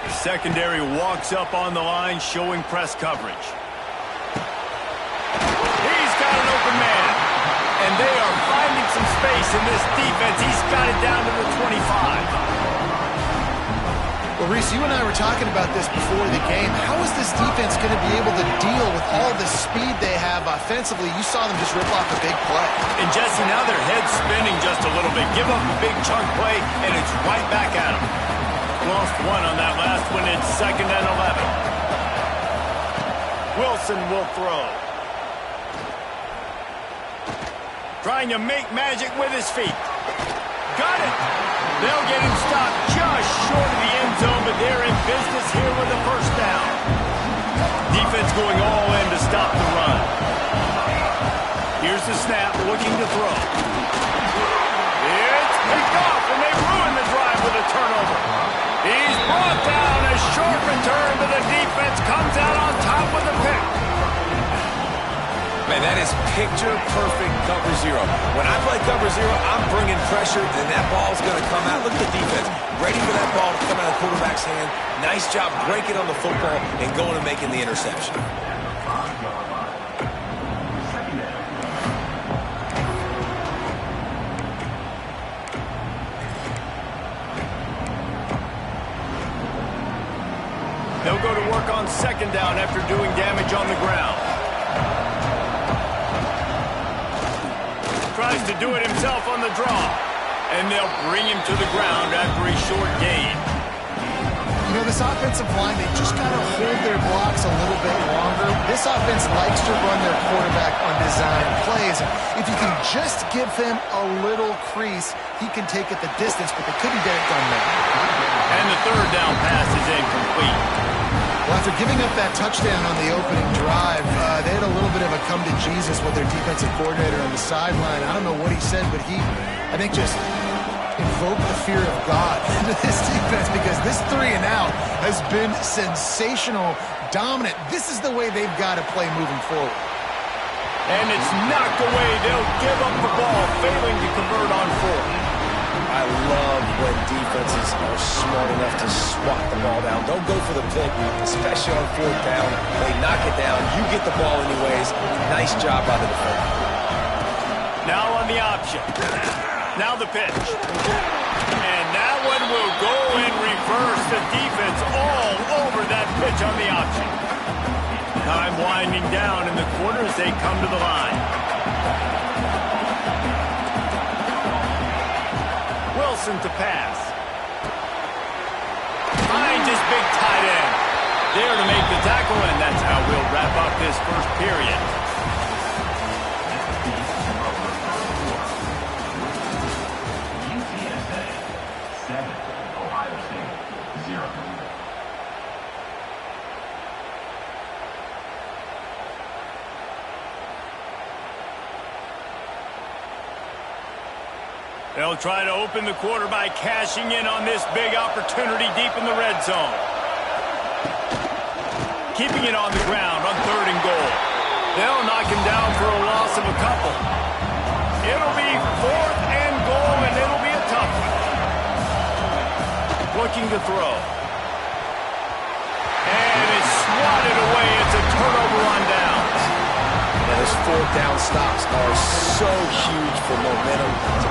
The secondary walks up on the line, showing press coverage. He's got an open man, and they are finding some space in this defense. He's got it down to the 25. Well, Reese, you and I were talking about this before the game. How is this defense going to be able to deal with all the speed they have offensively? You saw them just rip off a big play. And Jesse, now their head's spinning just a little bit. Give up a big chunk play, and it's right back at them. Lost one on that last one. It's 2nd and 11. Wilson will throw. Trying to make magic with his feet. Got it. They'll get him stopped just short of the end zone, but they're in business here with a first down. Defense going all in to stop the run. Here's the snap, looking to throw. It's picked off, and they ruin the drive with a turnover. He's brought down. A short return, but the defense comes out on top with a pick. Man, that is picture-perfect cover zero. When I play cover zero, I'm bringing pressure, and that ball's going to come out. Look at the defense. Ready for that ball to come out of the quarterback's hand. Nice job breaking on the football and going and making the interception. They'll go to work on 2nd down after doing damage on the ground. Tries to do it himself on the draw. And they'll bring him to the ground after a short gain. You know, this offensive line, they just got to hold their blocks a little bit longer. This offense likes to run their quarterback on design plays. If you can just give him a little crease, he can take it the distance, but they couldn't get it done there. And the 3rd down pass is incomplete. Well, after giving up that touchdown on the opening drive, they had a little bit of a come-to-Jesus with their defensive coordinator on the sideline. I don't know what he said, but he, I think, just invoked the fear of God into this defense because this 3-and-out has been sensational, dominant. This is the way they've got to play moving forward. And it's knocked away. They'll give up the ball, failing to convert on 4th. I love when defenses are smart enough to swat the ball down. Don't go for the pick, especially on 4th down. They knock it down. You get the ball anyways. Nice job by the defender. Now on the option. Now the pitch. And that one will go in reverse. The defense all over that pitch on the option. Time winding down in the quarter as they come to the line. Wilson to pass. Finds his big tight end. There to make the tackle, and that's how we'll wrap up this first period. UTSA 7, Ohio State 0. They'll try to open the quarter by cashing in on this big opportunity deep in the red zone. Keeping it on the ground on 3rd and goal. They'll knock him down for a loss of a couple. It'll be 4th and goal, and it'll be a tough one. Looking to throw. And it's swatted away. It's a turnover on downs. Yeah, those 4th down stops are so huge for momentum.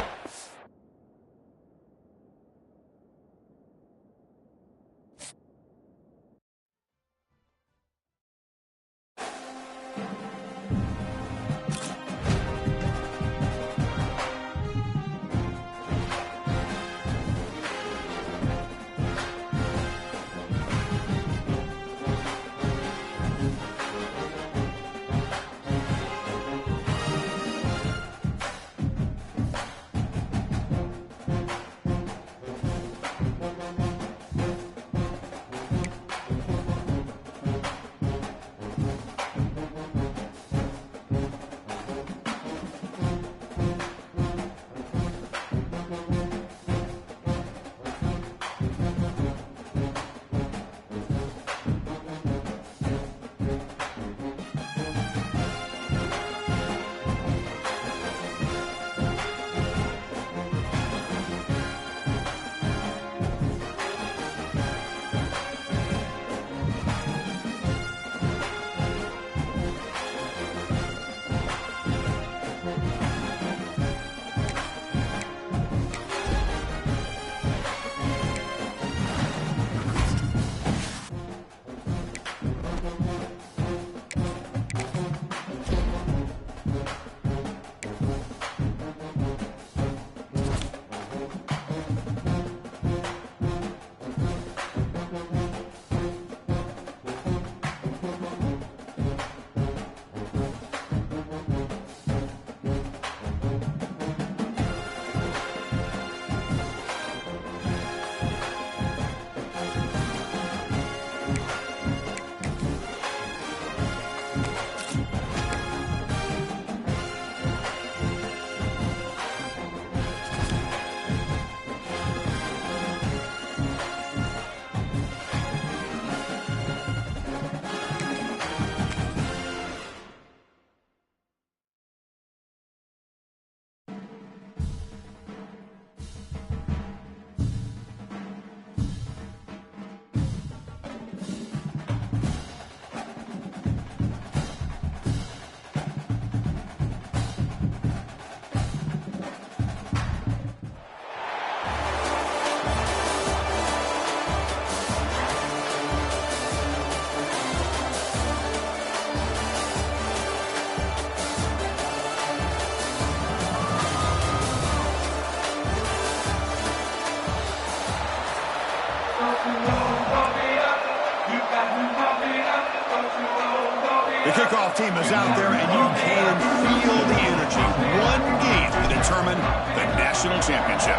The kickoff team is out there, and you can feel the energy. One game to determine the national championship.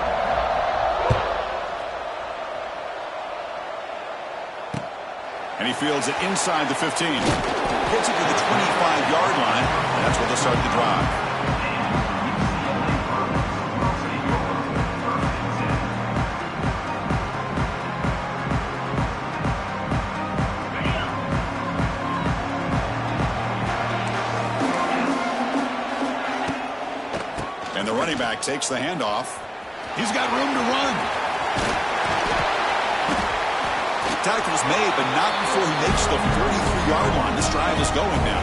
And he fields it inside the 15. Gets it to the 25-yard line, and that's where they'll start the drive. And the running back takes the handoff. He's got room to run. Tackle's made, but not before he makes the 43-yard line. This drive is going now.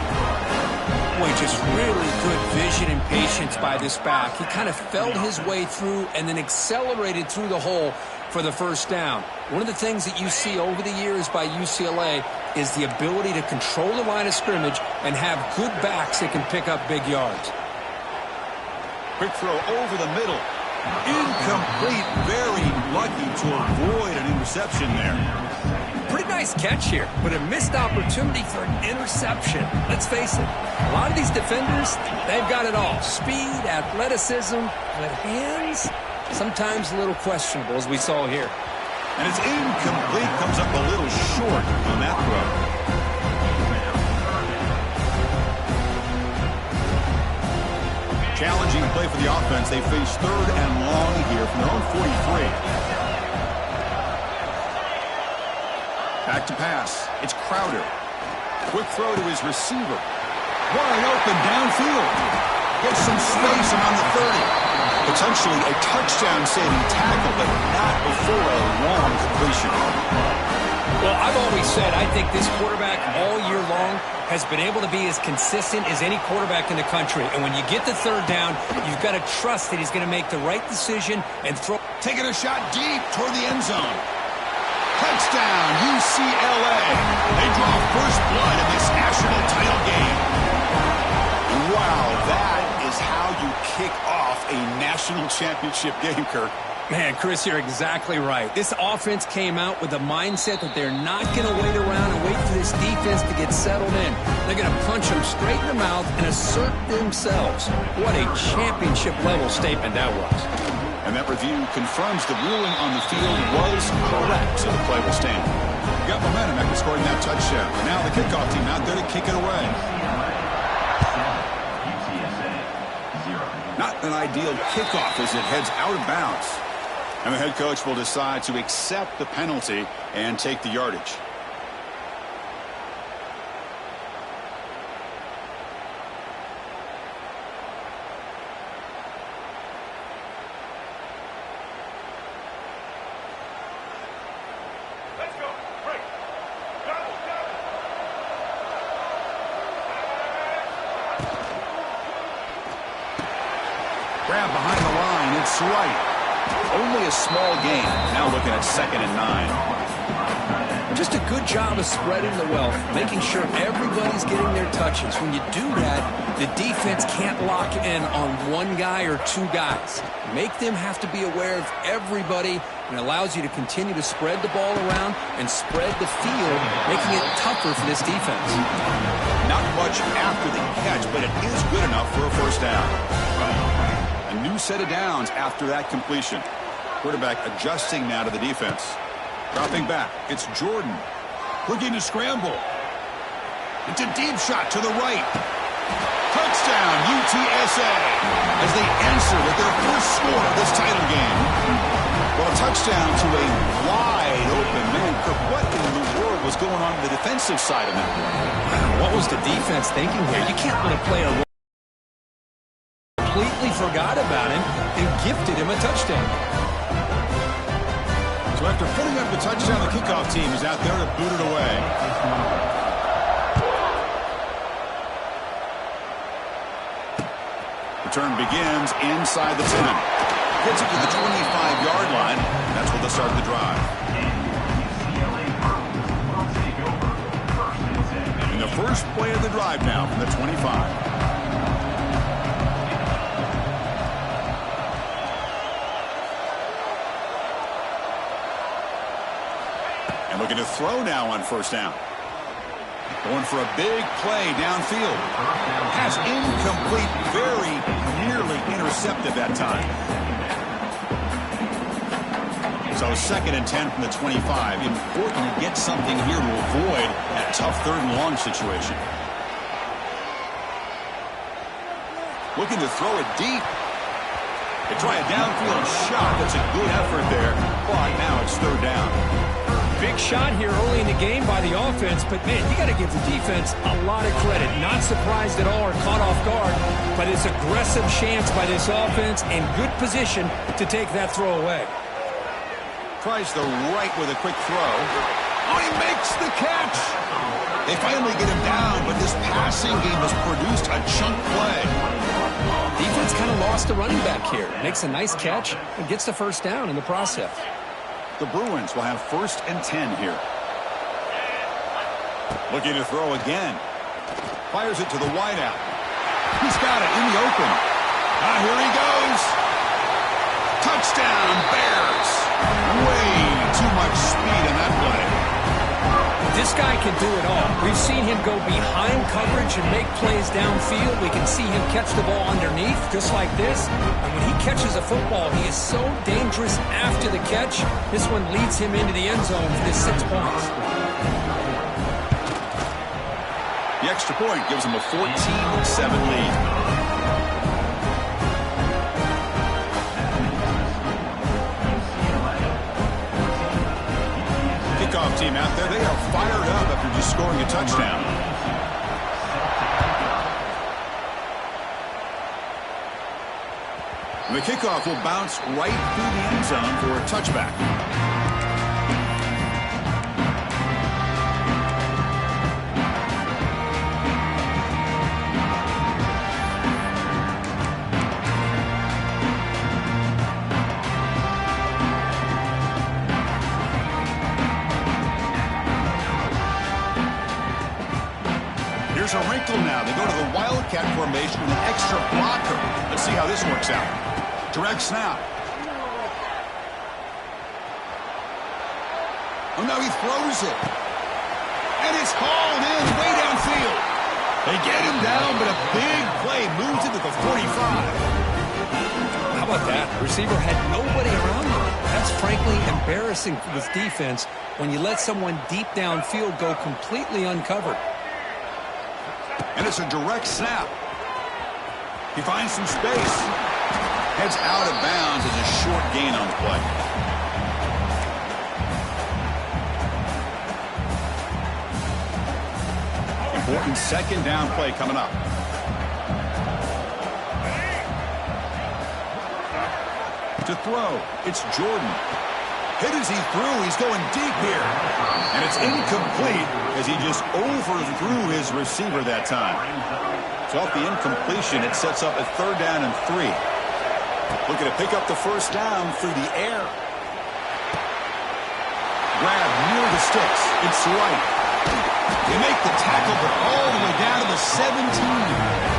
Boy, just really good vision and patience by this back. He kind of felt his way through and then accelerated through the hole for the first down. One of the things that you see over the years by UCLA is the ability to control the line of scrimmage and have good backs that can pick up big yards. Quick throw over the middle. Incomplete. Very lucky to avoid an interception there. Pretty nice catch here, but a missed opportunity for an interception. Let's face it, a lot of these defenders, they've got it all. Speed, athleticism, but hands, sometimes a little questionable, as we saw here. And it's incomplete. Comes up a little short on that throw. Challenging play for the offense. They face 3rd and long here from their own 43. Back to pass. It's Crowder. Quick throw to his receiver. Wide open downfield. Gets some space around the 30. Potentially a touchdown-saving tackle, but not before a long completion. Well, I've always said I think this quarterback all year long has been able to be as consistent as any quarterback in the country. And when you get the 3rd down, you've got to trust that he's going to make the right decision and throw. Taking a shot deep toward the end zone. Touchdown, UCLA. They draw first blood in this national title game. Wow, that is how you kick off a national championship game, Kirk. Man, Chris, you're exactly right. This offense came out with a mindset that they're not going to wait around and wait for this defense to get settled in. They're going to punch them straight in the mouth and assert themselves. What a championship-level statement that was. And that review confirms the ruling on the field was correct, so the play will stand. Got momentum after scoring that touchdown. Now the kickoff team out there to kick it away. Not an ideal kickoff as it heads out of bounds. And the head coach will decide to accept the penalty and take the yardage. Let's go. Break. Double. Grab behind the line. It's right. Only a small gain. Now looking at 2nd and 9. Just a good job of spreading the wealth, making sure everybody's getting their touches. When you do that, the defense can't lock in on one guy or two guys. Make them have to be aware of everybody, and allows you to continue to spread the ball around and spread the field, making it tougher for this defense. Not much after the catch, but it is good enough for a first down. A new set of downs after that completion. Quarterback adjusting now to the defense. Dropping back. It's Jordan. Looking to scramble. It's a deep shot to the right. Touchdown, UTSA. As they answer with their first score of this title game. Well, a touchdown to a wide open man. Kirk, what in the world was going on the defensive side of that? What was the defense thinking here? You can't let a player completely forgot about him and gifted him a touchdown. So after putting up the touchdown, the kickoff team is out there to boot it away. Return begins inside the 10. Gets it to the 25-yard line. That's where they'll start the drive. And the first play of the drive now from the 25. Looking to throw now on first down. Going for a big play downfield. Pass incomplete, very nearly intercepted that time. So 2nd and 10 from the 25. Important to get something here to avoid that tough 3rd and long situation. Looking to throw it deep. They try a downfield shot. That's a good effort there, but now it's 3rd down. Big shot here early in the game by the offense, but, man, you got to give the defense a lot of credit. Not surprised at all or caught off guard, but it's aggressive chance by this offense and good position to take that throw away. Tries the right with a quick throw. Oh, he makes the catch. They finally get him down, but this passing game has produced a chunk play. Defense kind of lost the running back here. Makes a nice catch and gets the 1st down in the process. The Bruins will have 1st and 10 here. Looking to throw again. Fires it to the wideout. He's got it in the open. Here he goes. Touchdown, Bears. Way too much speed in that play. This guy can do it all. We've seen him go behind coverage and make plays downfield. We can see him catch the ball underneath, just like this. And when he catches a football, he is so dangerous after the catch. This one leads him into the end zone for this 6 points. The extra point gives him a 14-7 lead. Kickoff team out there, they are fired up after just scoring a touchdown. And the kickoff will bounce right through the end zone for a touchback. Here's a wrinkle now. They go to the Wildcat formation with an extra blocker. Let's see how this works out. Direct snap. Oh, no, he throws it. And it's hauled in way downfield. They get him down, but a big play moves it to the 45. How about that? The receiver had nobody around him. That's frankly embarrassing for this defense when you let someone deep downfield go completely uncovered. And it's a direct snap. He finds some space. Heads out of bounds as a short gain on the play. Important 2nd down play coming up. To throw, it's Jordan. Hit as he threw. He's going deep here. And it's incomplete as he just overthrew his receiver that time. So off the incompletion, it sets up a 3rd down and 3. Looking to pick up the 1st down through the air. Grab near the sticks. It's right. They make the tackle, but all the way down to the 17.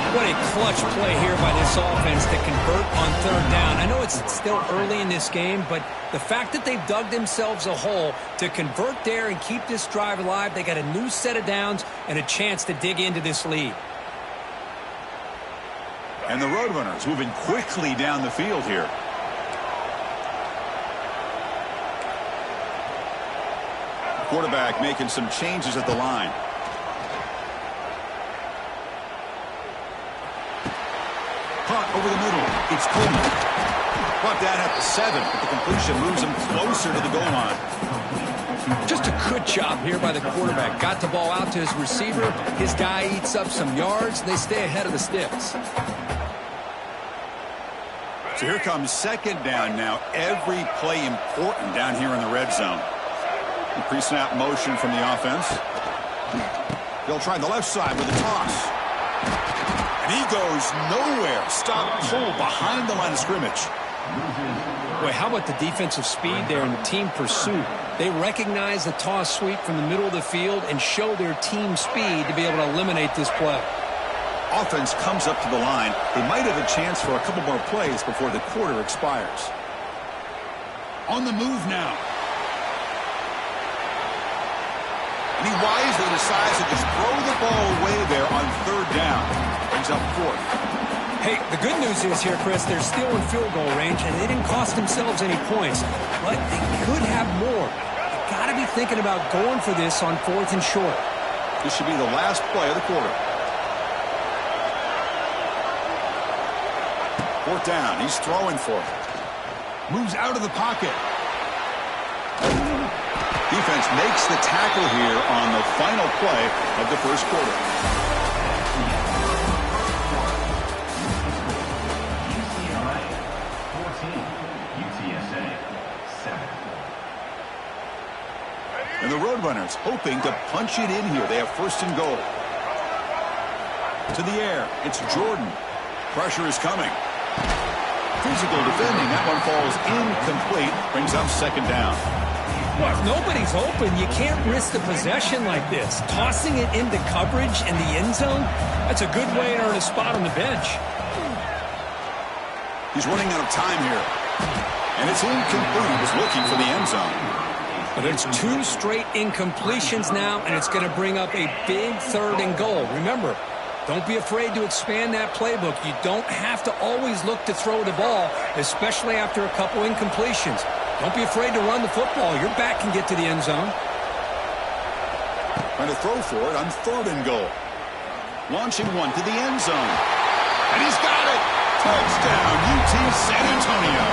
What a clutch play here by this offense to convert on 3rd down. I know it's still early in this game, but the fact that they've dug themselves a hole to convert there and keep this drive alive, they got a new set of downs and a chance to dig into this lead. And the Roadrunners moving quickly down the field here. Quarterback making some changes at the line. Punt over the middle. It's Coleman. Brought down at the 7, but the completion moves him closer to the goal line. Just a good job here by the quarterback. Got the ball out to his receiver. His guy eats up some yards. They stay ahead of the sticks. So here comes 2nd down now. Every play important down here in the red zone. The pre-snap motion from the offense. They'll try the left side with a toss. And he goes nowhere. Stop pull behind the line of scrimmage. Boy, how about the defensive speed there and the team pursuit? They recognize the toss sweep from the middle of the field and show their team speed to be able to eliminate this play. Offense comes up to the line. They might have a chance for a couple more plays before the quarter expires. On the move now. And he wisely decides to just throw the ball away there on third down. Brings up fourth. Hey, the good news is here, Chris, they're still in field goal range, and they didn't cost themselves any points. But they could have more. They've got to be thinking about going for this on fourth and short. This should be the last play of the quarter. Fourth down. He's throwing for it. Moves out of the pocket. Defense makes the tackle here on the final play of the first quarter. UCLA 14, UTSA 7. And the Roadrunners hoping to punch it in here. They have first and goal. To the air. It's Jordan. Pressure is coming. Physical defending. That one falls incomplete. Brings up second down. Well, if nobody's open, you can't risk the possession like this. Tossing it into coverage in the end zone, that's a good way to earn a spot on the bench. He's running out of time here. And it's incomplete. He was looking for the end zone. But it's 2 straight incompletions now, and it's going to bring up a big third and goal. Remember, don't be afraid to expand that playbook. You don't have to always look to throw the ball, especially after a couple incompletions. Don't be afraid to run the football. Your back can get to the end zone. Trying to throw for it on third and goal. Launching one to the end zone. And he's got it! Touchdown, UT San Antonio.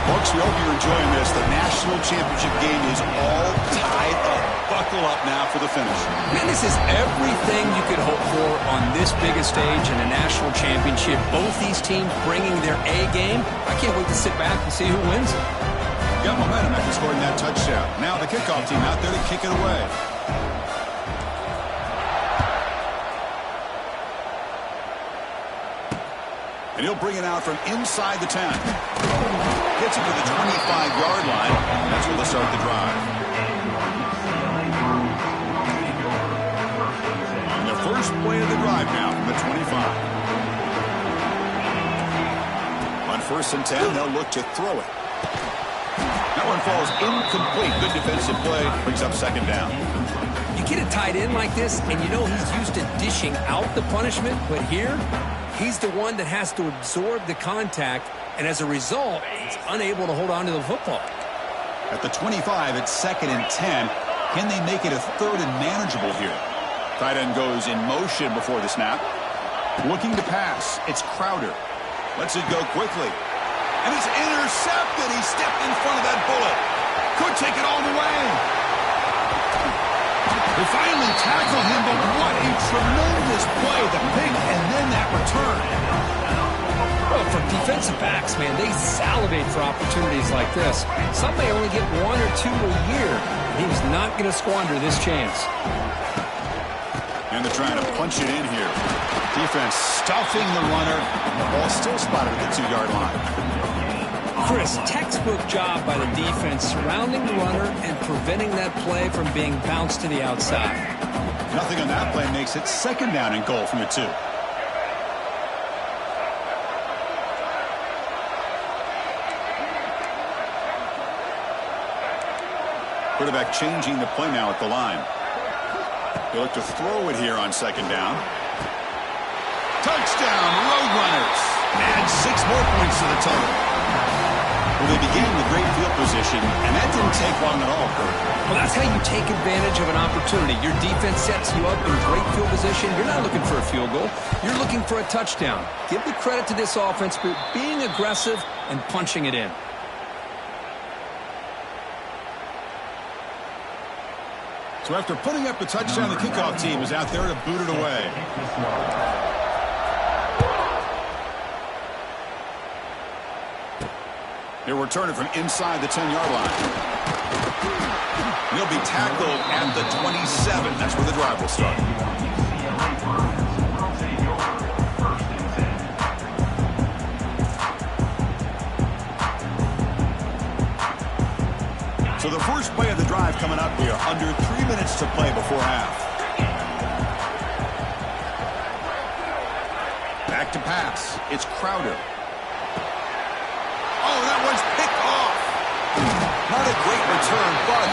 Folks, we hope you're enjoying this. The national championship game is all tied up. Buckle up now for the finish. Man, this is everything you could hope for on this biggest stage in a national championship. Both these teams bringing their A game. I can't wait to sit back and see who wins it. Got momentum after scoring that touchdown. Now the kickoff team out there to kick it away. And he'll bring it out from inside the 10. Gets it to the 25-yard line. That's where they'll start the drive. And the first play of the drive now from the 25. On first and 10, they'll look to throw it. That one falls incomplete. Good defensive play. Brings up second down. You get it tight in like this, and you know he's used to dishing out the punishment, but here, he's the one that has to absorb the contact, and as a result, he's unable to hold on to the football. At the 25, it's second and 10. Can they make it a third and manageable here? Tight end goes in motion before the snap. Looking to pass. It's Crowder. Lets it go quickly. And it's intercepted. He stepped in front of that bullet. Could take it all the way. They finally tackle him, but what a tremendous play. The pick and then that return. Well, for defensive backs, man, they salivate for opportunities like this. Some may only get 1 or 2 a year. He's not going to squander this chance. And they're trying to punch it in here. Defense stuffing the runner. The ball still spotted at the 2-yard line. Chris, textbook job by the defense surrounding the runner and preventing that play from being bounced to the outside. Nothing on that play makes it second down and goal from the 2. Quarterback changing the play now at the line. They look to throw it here on second down. Touchdown, Roadrunners. Add 6 more points to the total. Well, they began with great field position, and that didn't take long at all, Kurt. Well, that's how you take advantage of an opportunity. Your defense sets you up in great field position. You're not looking for a field goal. You're looking for a touchdown. Give the credit to this offense for being aggressive and punching it in. So after putting up the touchdown, the kickoff team is out there to boot it away. They'll return it from inside the 10-yard line. He'll be tackled at the 27. That's where the drive will start. So the first play of the drive coming up here. Under 3 minutes to play before half. Back to pass. It's Crowder. Oh, that one's picked off. Not a great return, but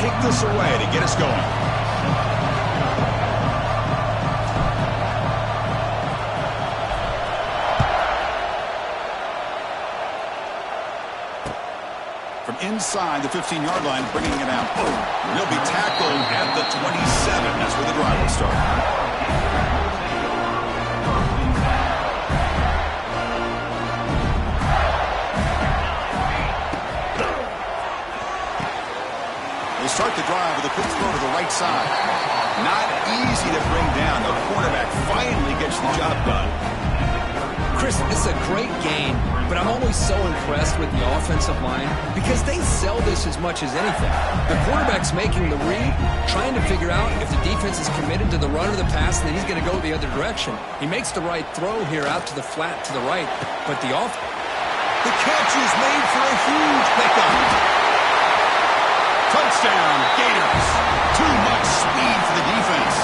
kick this away to get us going. From inside the 15-yard line, bringing it out. He'll be tackled at the 27. That's where the drive will start. They start the drive with a quick throw to the right side. Not easy to bring down. The quarterback finally gets the job done. Chris, it's a great game, but I'm always so impressed with the offensive line because they sell this as much as anything. The quarterback's making the read, trying to figure out if the defense is committed to the run or the pass, and then he's going to go the other direction. He makes the right throw here out to the flat to the right, but the catch is made for a huge pickup. Touchdown, Gators. Too much speed for the defense.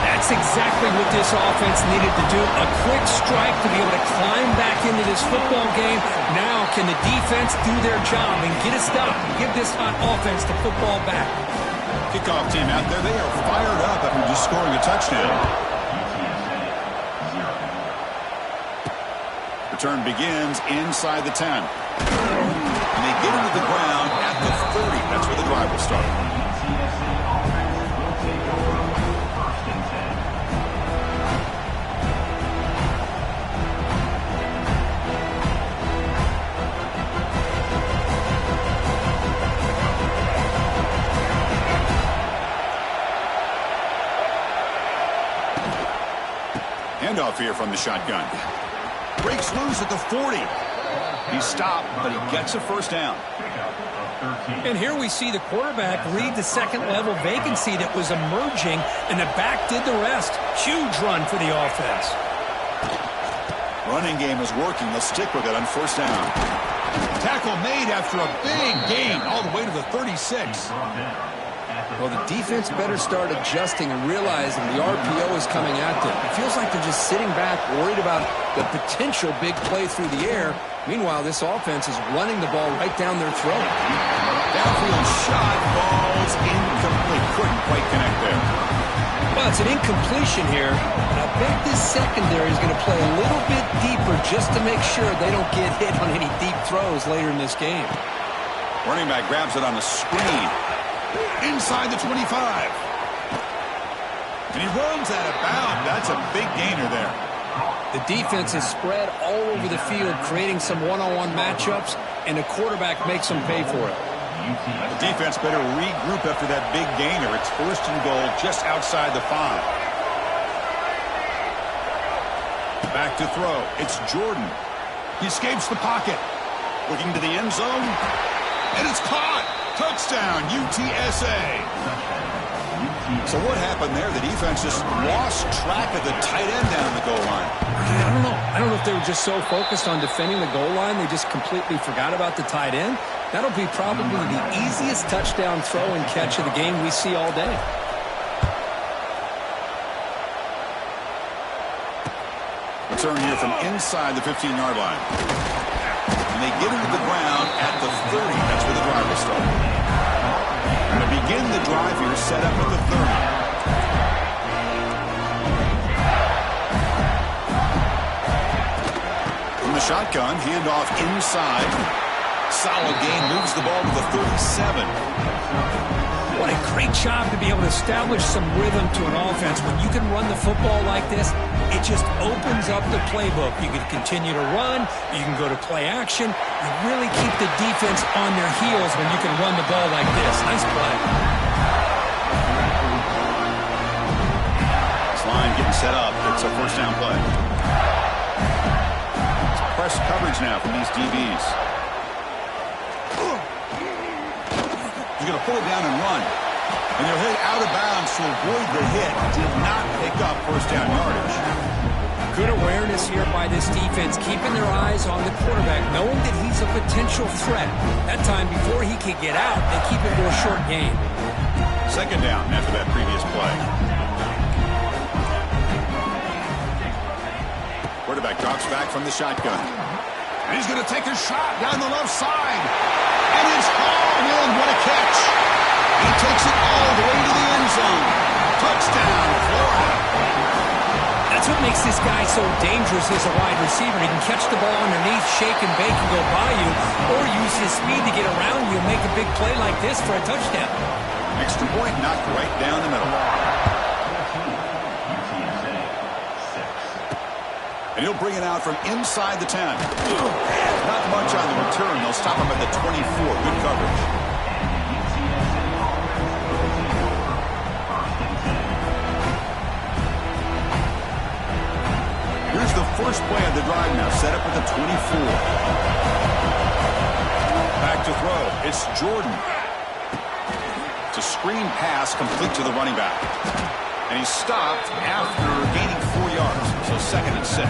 That's exactly what this offense needed to do. A quick strike to be able to climb back into this football game. Now can the defense do their job and get a stop and give this hot offense the football back? Kickoff team out there, they are fired up after just scoring a touchdown. Return begins inside the 10. And they get into the ground at the 30. That's where the drive will start. Handoff here from the shotgun. Breaks loose at the 40. He's stopped, but he gets a first down. And here we see the quarterback read the second-level vacancy that was emerging, and the back did the rest. Huge run for the offense. Running game is working. They'll stick with it on first down. Tackle made after a big gain all the way to the 36. Well, the defense better start adjusting and realizing the RPO is coming at them. It feels like they're just sitting back, worried about the potential big play through the air. Meanwhile, this offense is running the ball right down their throat. Downfield shot, ball's incomplete. Couldn't quite connect there. Well, it's an incompletion here. And I bet this secondary is going to play a little bit deeper just to make sure they don't get hit on any deep throws later in this game. Running back grabs it on the screen. Inside the 25. And he runs out of bounds. That's a big gainer there. The defense is spread all over the field, creating some one-on-one matchups, and the quarterback makes them pay for it. The defense better regroup after that big gainer. It's first and goal just outside the 5. Back to throw. It's Jordan. He escapes the pocket. Looking to the end zone. And it's caught. Touchdown, UTSA. So what happened there? The defense just lost track of the tight end down the goal line. I don't know. I don't know if they were just so focused on defending the goal line they just completely forgot about the tight end. That'll be probably the easiest touchdown throw and catch of the game we see all day. Return here from inside the 15-yard line. And they get into the ground at the 30. That's where the drive will start. And to begin the drive here, set up at the 30. From the shotgun, handoff inside. Solid gain, moves the ball to the 37. What a great job to be able to establish some rhythm to an offense. When you can run the football like this, it just opens up the playbook. You can continue to run. You can go to play action. You really keep the defense on their heels when you can run the ball like this. Nice play. This line getting set up. It's a first down play. It's press coverage now from these DBs. He's going to pull it down and run. And they'll hit out of bounds to avoid the hit. Did not pick up first down yardage. Good awareness here by this defense, keeping their eyes on the quarterback, knowing that he's a potential threat. That time, before he could get out, they keep it to a short gain. Second down after that previous play. Quarterback drops back from the shotgun. And he's going to take a shot down the left side. And it's hauled in. What a catch. He takes it all the way to the end zone. Touchdown, Florida. That's what makes this guy so dangerous as a wide receiver. He can catch the ball underneath, shake and bake and go by you, or use his speed to get around you and make a big play like this for a touchdown. Extra point knocked right down the middle. And he'll bring it out from inside the 10. Not much on the return. They'll stop him at the 24. Good coverage. Here's the first play of the drive now, set up at the 24. Back to throw. It's Jordan. It's a screen pass complete to the running back. And he's stopped after gaining 4 yards. So 2nd and 6.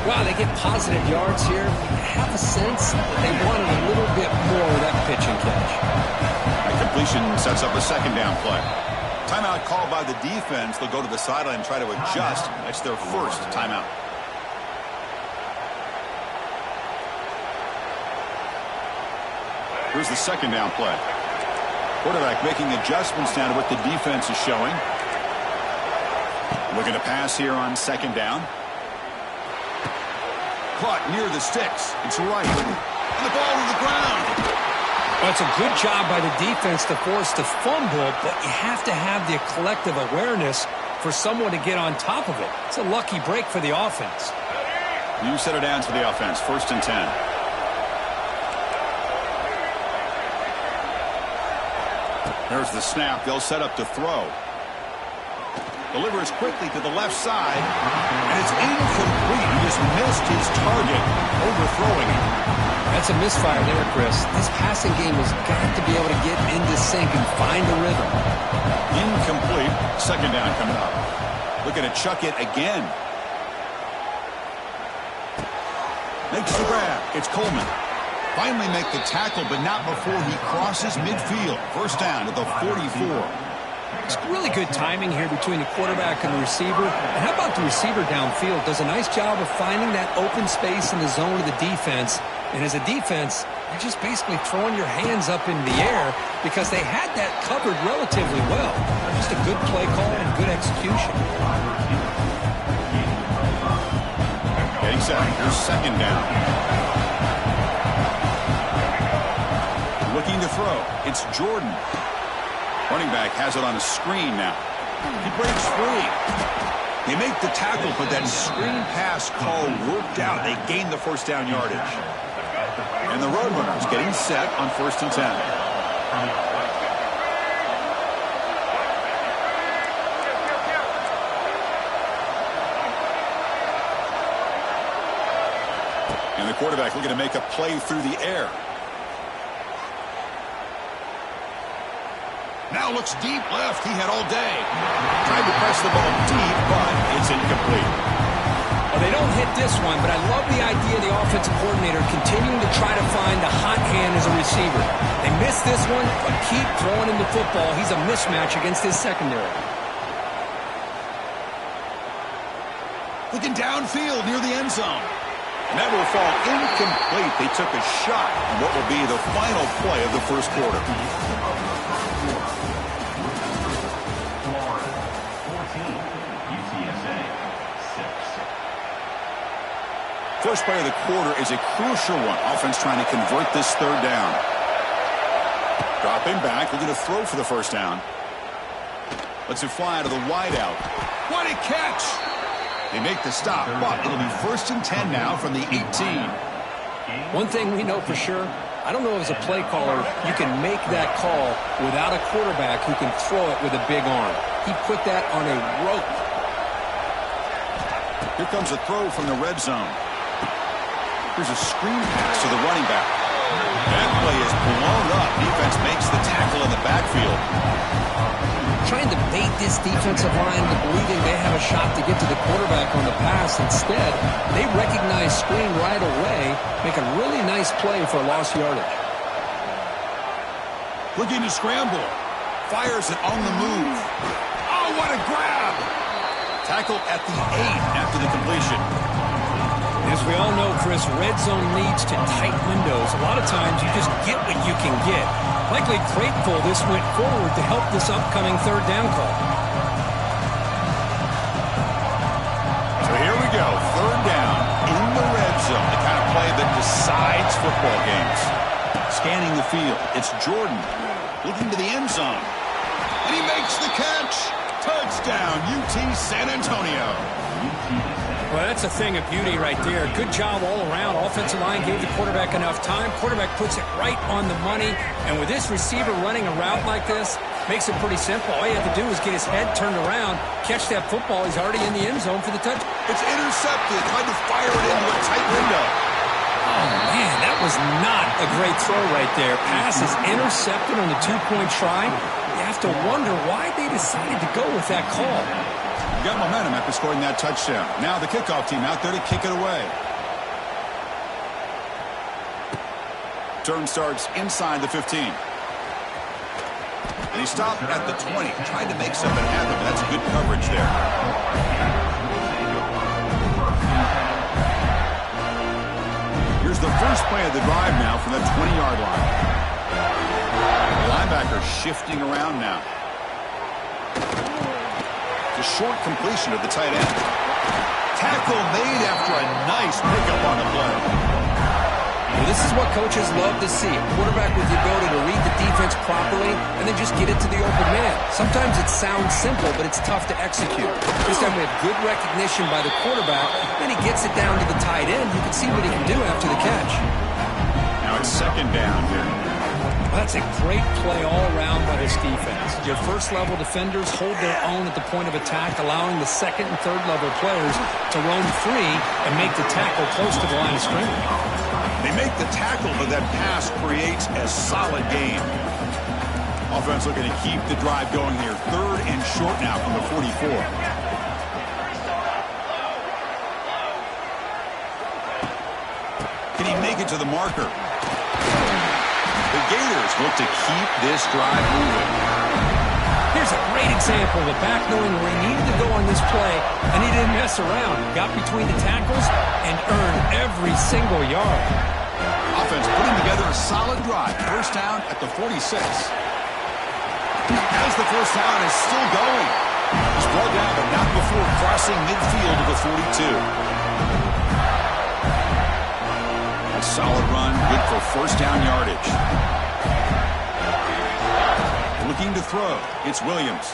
Wow, they get positive yards here. I have a sense that they wanted a little bit more of that pitch and catch. That completion sets up a 2nd down play. Timeout called by the defense. They'll go to the sideline and try to adjust. That's their first timeout. Here's the 2nd down play. Quarterback making adjustments now to what the defense is showing. Looking to pass here on 2nd down. Caught near the sticks. It's right. And the ball to the ground. Well, it's a good job by the defense to force the fumble, but you have to have the collective awareness for someone to get on top of it. It's a lucky break for the offense. New set of downs for the offense. 1st and 10. There's the snap. They'll set up to throw. Delivers quickly to the left side. And it's incomplete. He just missed his target, overthrowing it. That's a misfire there, Chris. This passing game has got to be able to get into sync and find a rhythm. Incomplete. 2nd down coming up. Looking to chuck it again. Makes the grab. It's Coleman. Finally make the tackle, but not before he crosses midfield. 1st down to the 44. It's really good timing here between the quarterback and the receiver. And how about the receiver downfield? Does a nice job of finding that open space in the zone of the defense. And as a defense, you're just basically throwing your hands up in the air because they had that covered relatively well. Just a good play call and good execution. Getting set. Here's 2nd down. Looking to throw. It's Jordan. Running back has it on a screen now. He breaks free. They make the tackle, but that screen pass call worked out. They gained the 1st down yardage. And the Roadrunners getting set on 1st and 10. And the quarterback looking to make a play through the air. Now looks deep left. He had all day. Tried to press the ball deep, but it's incomplete. Well, they don't hit this one, but I love the idea of the offensive coordinator continuing to try to find the hot hand as a receiver. They missed this one, but keep throwing him the football. He's a mismatch against his secondary. Looking downfield near the end zone. And that will fall incomplete. They took a shot on what will be the final play of the 1st quarter. First play of the quarter is a crucial one. Offense trying to convert this 3rd down. Dropping back, looking to throw for the 1st down. Lets it fly out of the wideout. What a catch! They make the stop, but it'll be 1st and 10 now from the 18. One thing we know for sure, I don't know as a play caller, you can make that call without a quarterback who can throw it with a big arm. He put that on a rope. Here comes a throw from the red zone. Here's a screen pass to the running back. That play is blown up. Defense makes the tackle in the backfield. Trying to bait this defensive line into believing they have a shot to get to the quarterback on the pass. Instead, they recognize screen right away, make a really nice play for lost yardage. Looking to scramble. Fires it on the move. Oh, what a grab! Tackle at the 8 after the completion. As As we all know, Chris, red zone leads to tight windows. A lot of times you just get what you can get. Likely grateful this went forward to help this upcoming third down call. So here we go, third down in the red zone, the kind of play that decides football games. Scanning the field, it's Jordan looking to the end zone. And he makes the catch. Touchdown, UT San Antonio. Well, that's a thing of beauty right there. Good job all around. Offensive line gave the quarterback enough time. Quarterback puts it right on the money. And with this receiver running a route like this, makes it pretty simple. All you have to do is get his head turned around, catch that football. He's already in the end zone for the touchdown. It's intercepted. Tried to fire it into a tight window. Oh, man, that was not a great throw right there. Pass is intercepted on the two-point try. You have to wonder why they decided to go with that call. Got momentum after scoring that touchdown. Now the kickoff team out there to kick it away. Turn starts inside the 15. And he stopped at the 20. Tried to make something happen, but that's good coverage there. Here's the first play of the drive now from the 20-yard line. The linebacker shifting around now. A short completion of the tight end. Tackle made after a nice pickup on the play. Well, this is what coaches love to see. A quarterback with the ability to read the defense properly and then just get it to the open man. Sometimes it sounds simple, but it's tough to execute. This time we have good recognition by the quarterback. Then he gets it down to the tight end. You can see what he can do after the catch. Now it's second down here. That's a great play all around by this defense. Your first-level defenders hold their own at the point of attack, allowing the second and third-level players to roam free and make the tackle close to the line of scrimmage. They make the tackle, but that pass creates a solid gain. Offense looking to keep the drive going here. Third and short now from the 44. Can he make it to the marker? The Gators look to keep this drive moving. Here's a great example of the back knowing where he needed to go on this play, and he didn't mess around. Got between the tackles and earned every single yard. Offense putting together a solid drive. First down at the 46. As the first down is still going. He's brought down, but not before crossing midfield to the 42. Solid run, good for first down yardage. Looking to throw, it's Williams.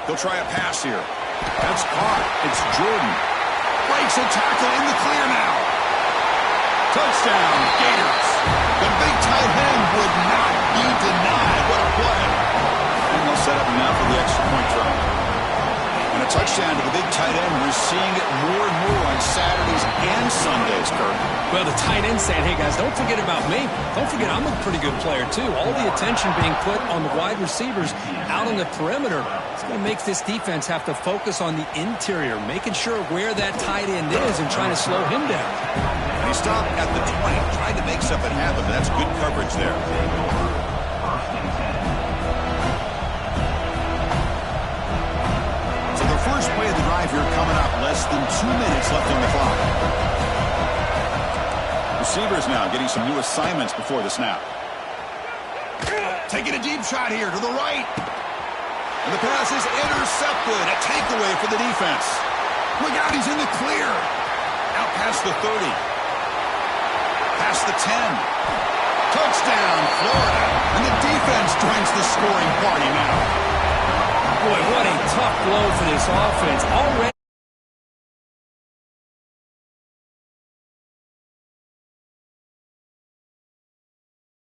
He'll try a pass here. That's caught. It's Jordan. Breaks a tackle in the clear now. Touchdown, Gators. The big tight end would not be denied. What a play. And they'll set up now for the extra point try. And a touchdown to the big tight end. We're seeing it more and more on Saturdays and Sundays, Kirk. Well, the tight end saying, hey, guys, don't forget about me. Don't forget I'm a pretty good player, too. All the attention being put on the wide receivers out on the perimeter. It's going to make this defense have to focus on the interior, making sure where that tight end is and trying to slow him down. And he stopped at the 20, tried to make something happen, but that's good coverage there. So the first play of the drive here coming up, less than 2 minutes left on the clock. Receivers now getting some new assignments before the snap. Taking a deep shot here to the right. And the pass is intercepted. A takeaway for the defense. Look out, he's in the clear. Out past the 30. Past the 10. Touchdown, Florida. And the defense joins the scoring party now. Boy, what a tough blow for this offense. Already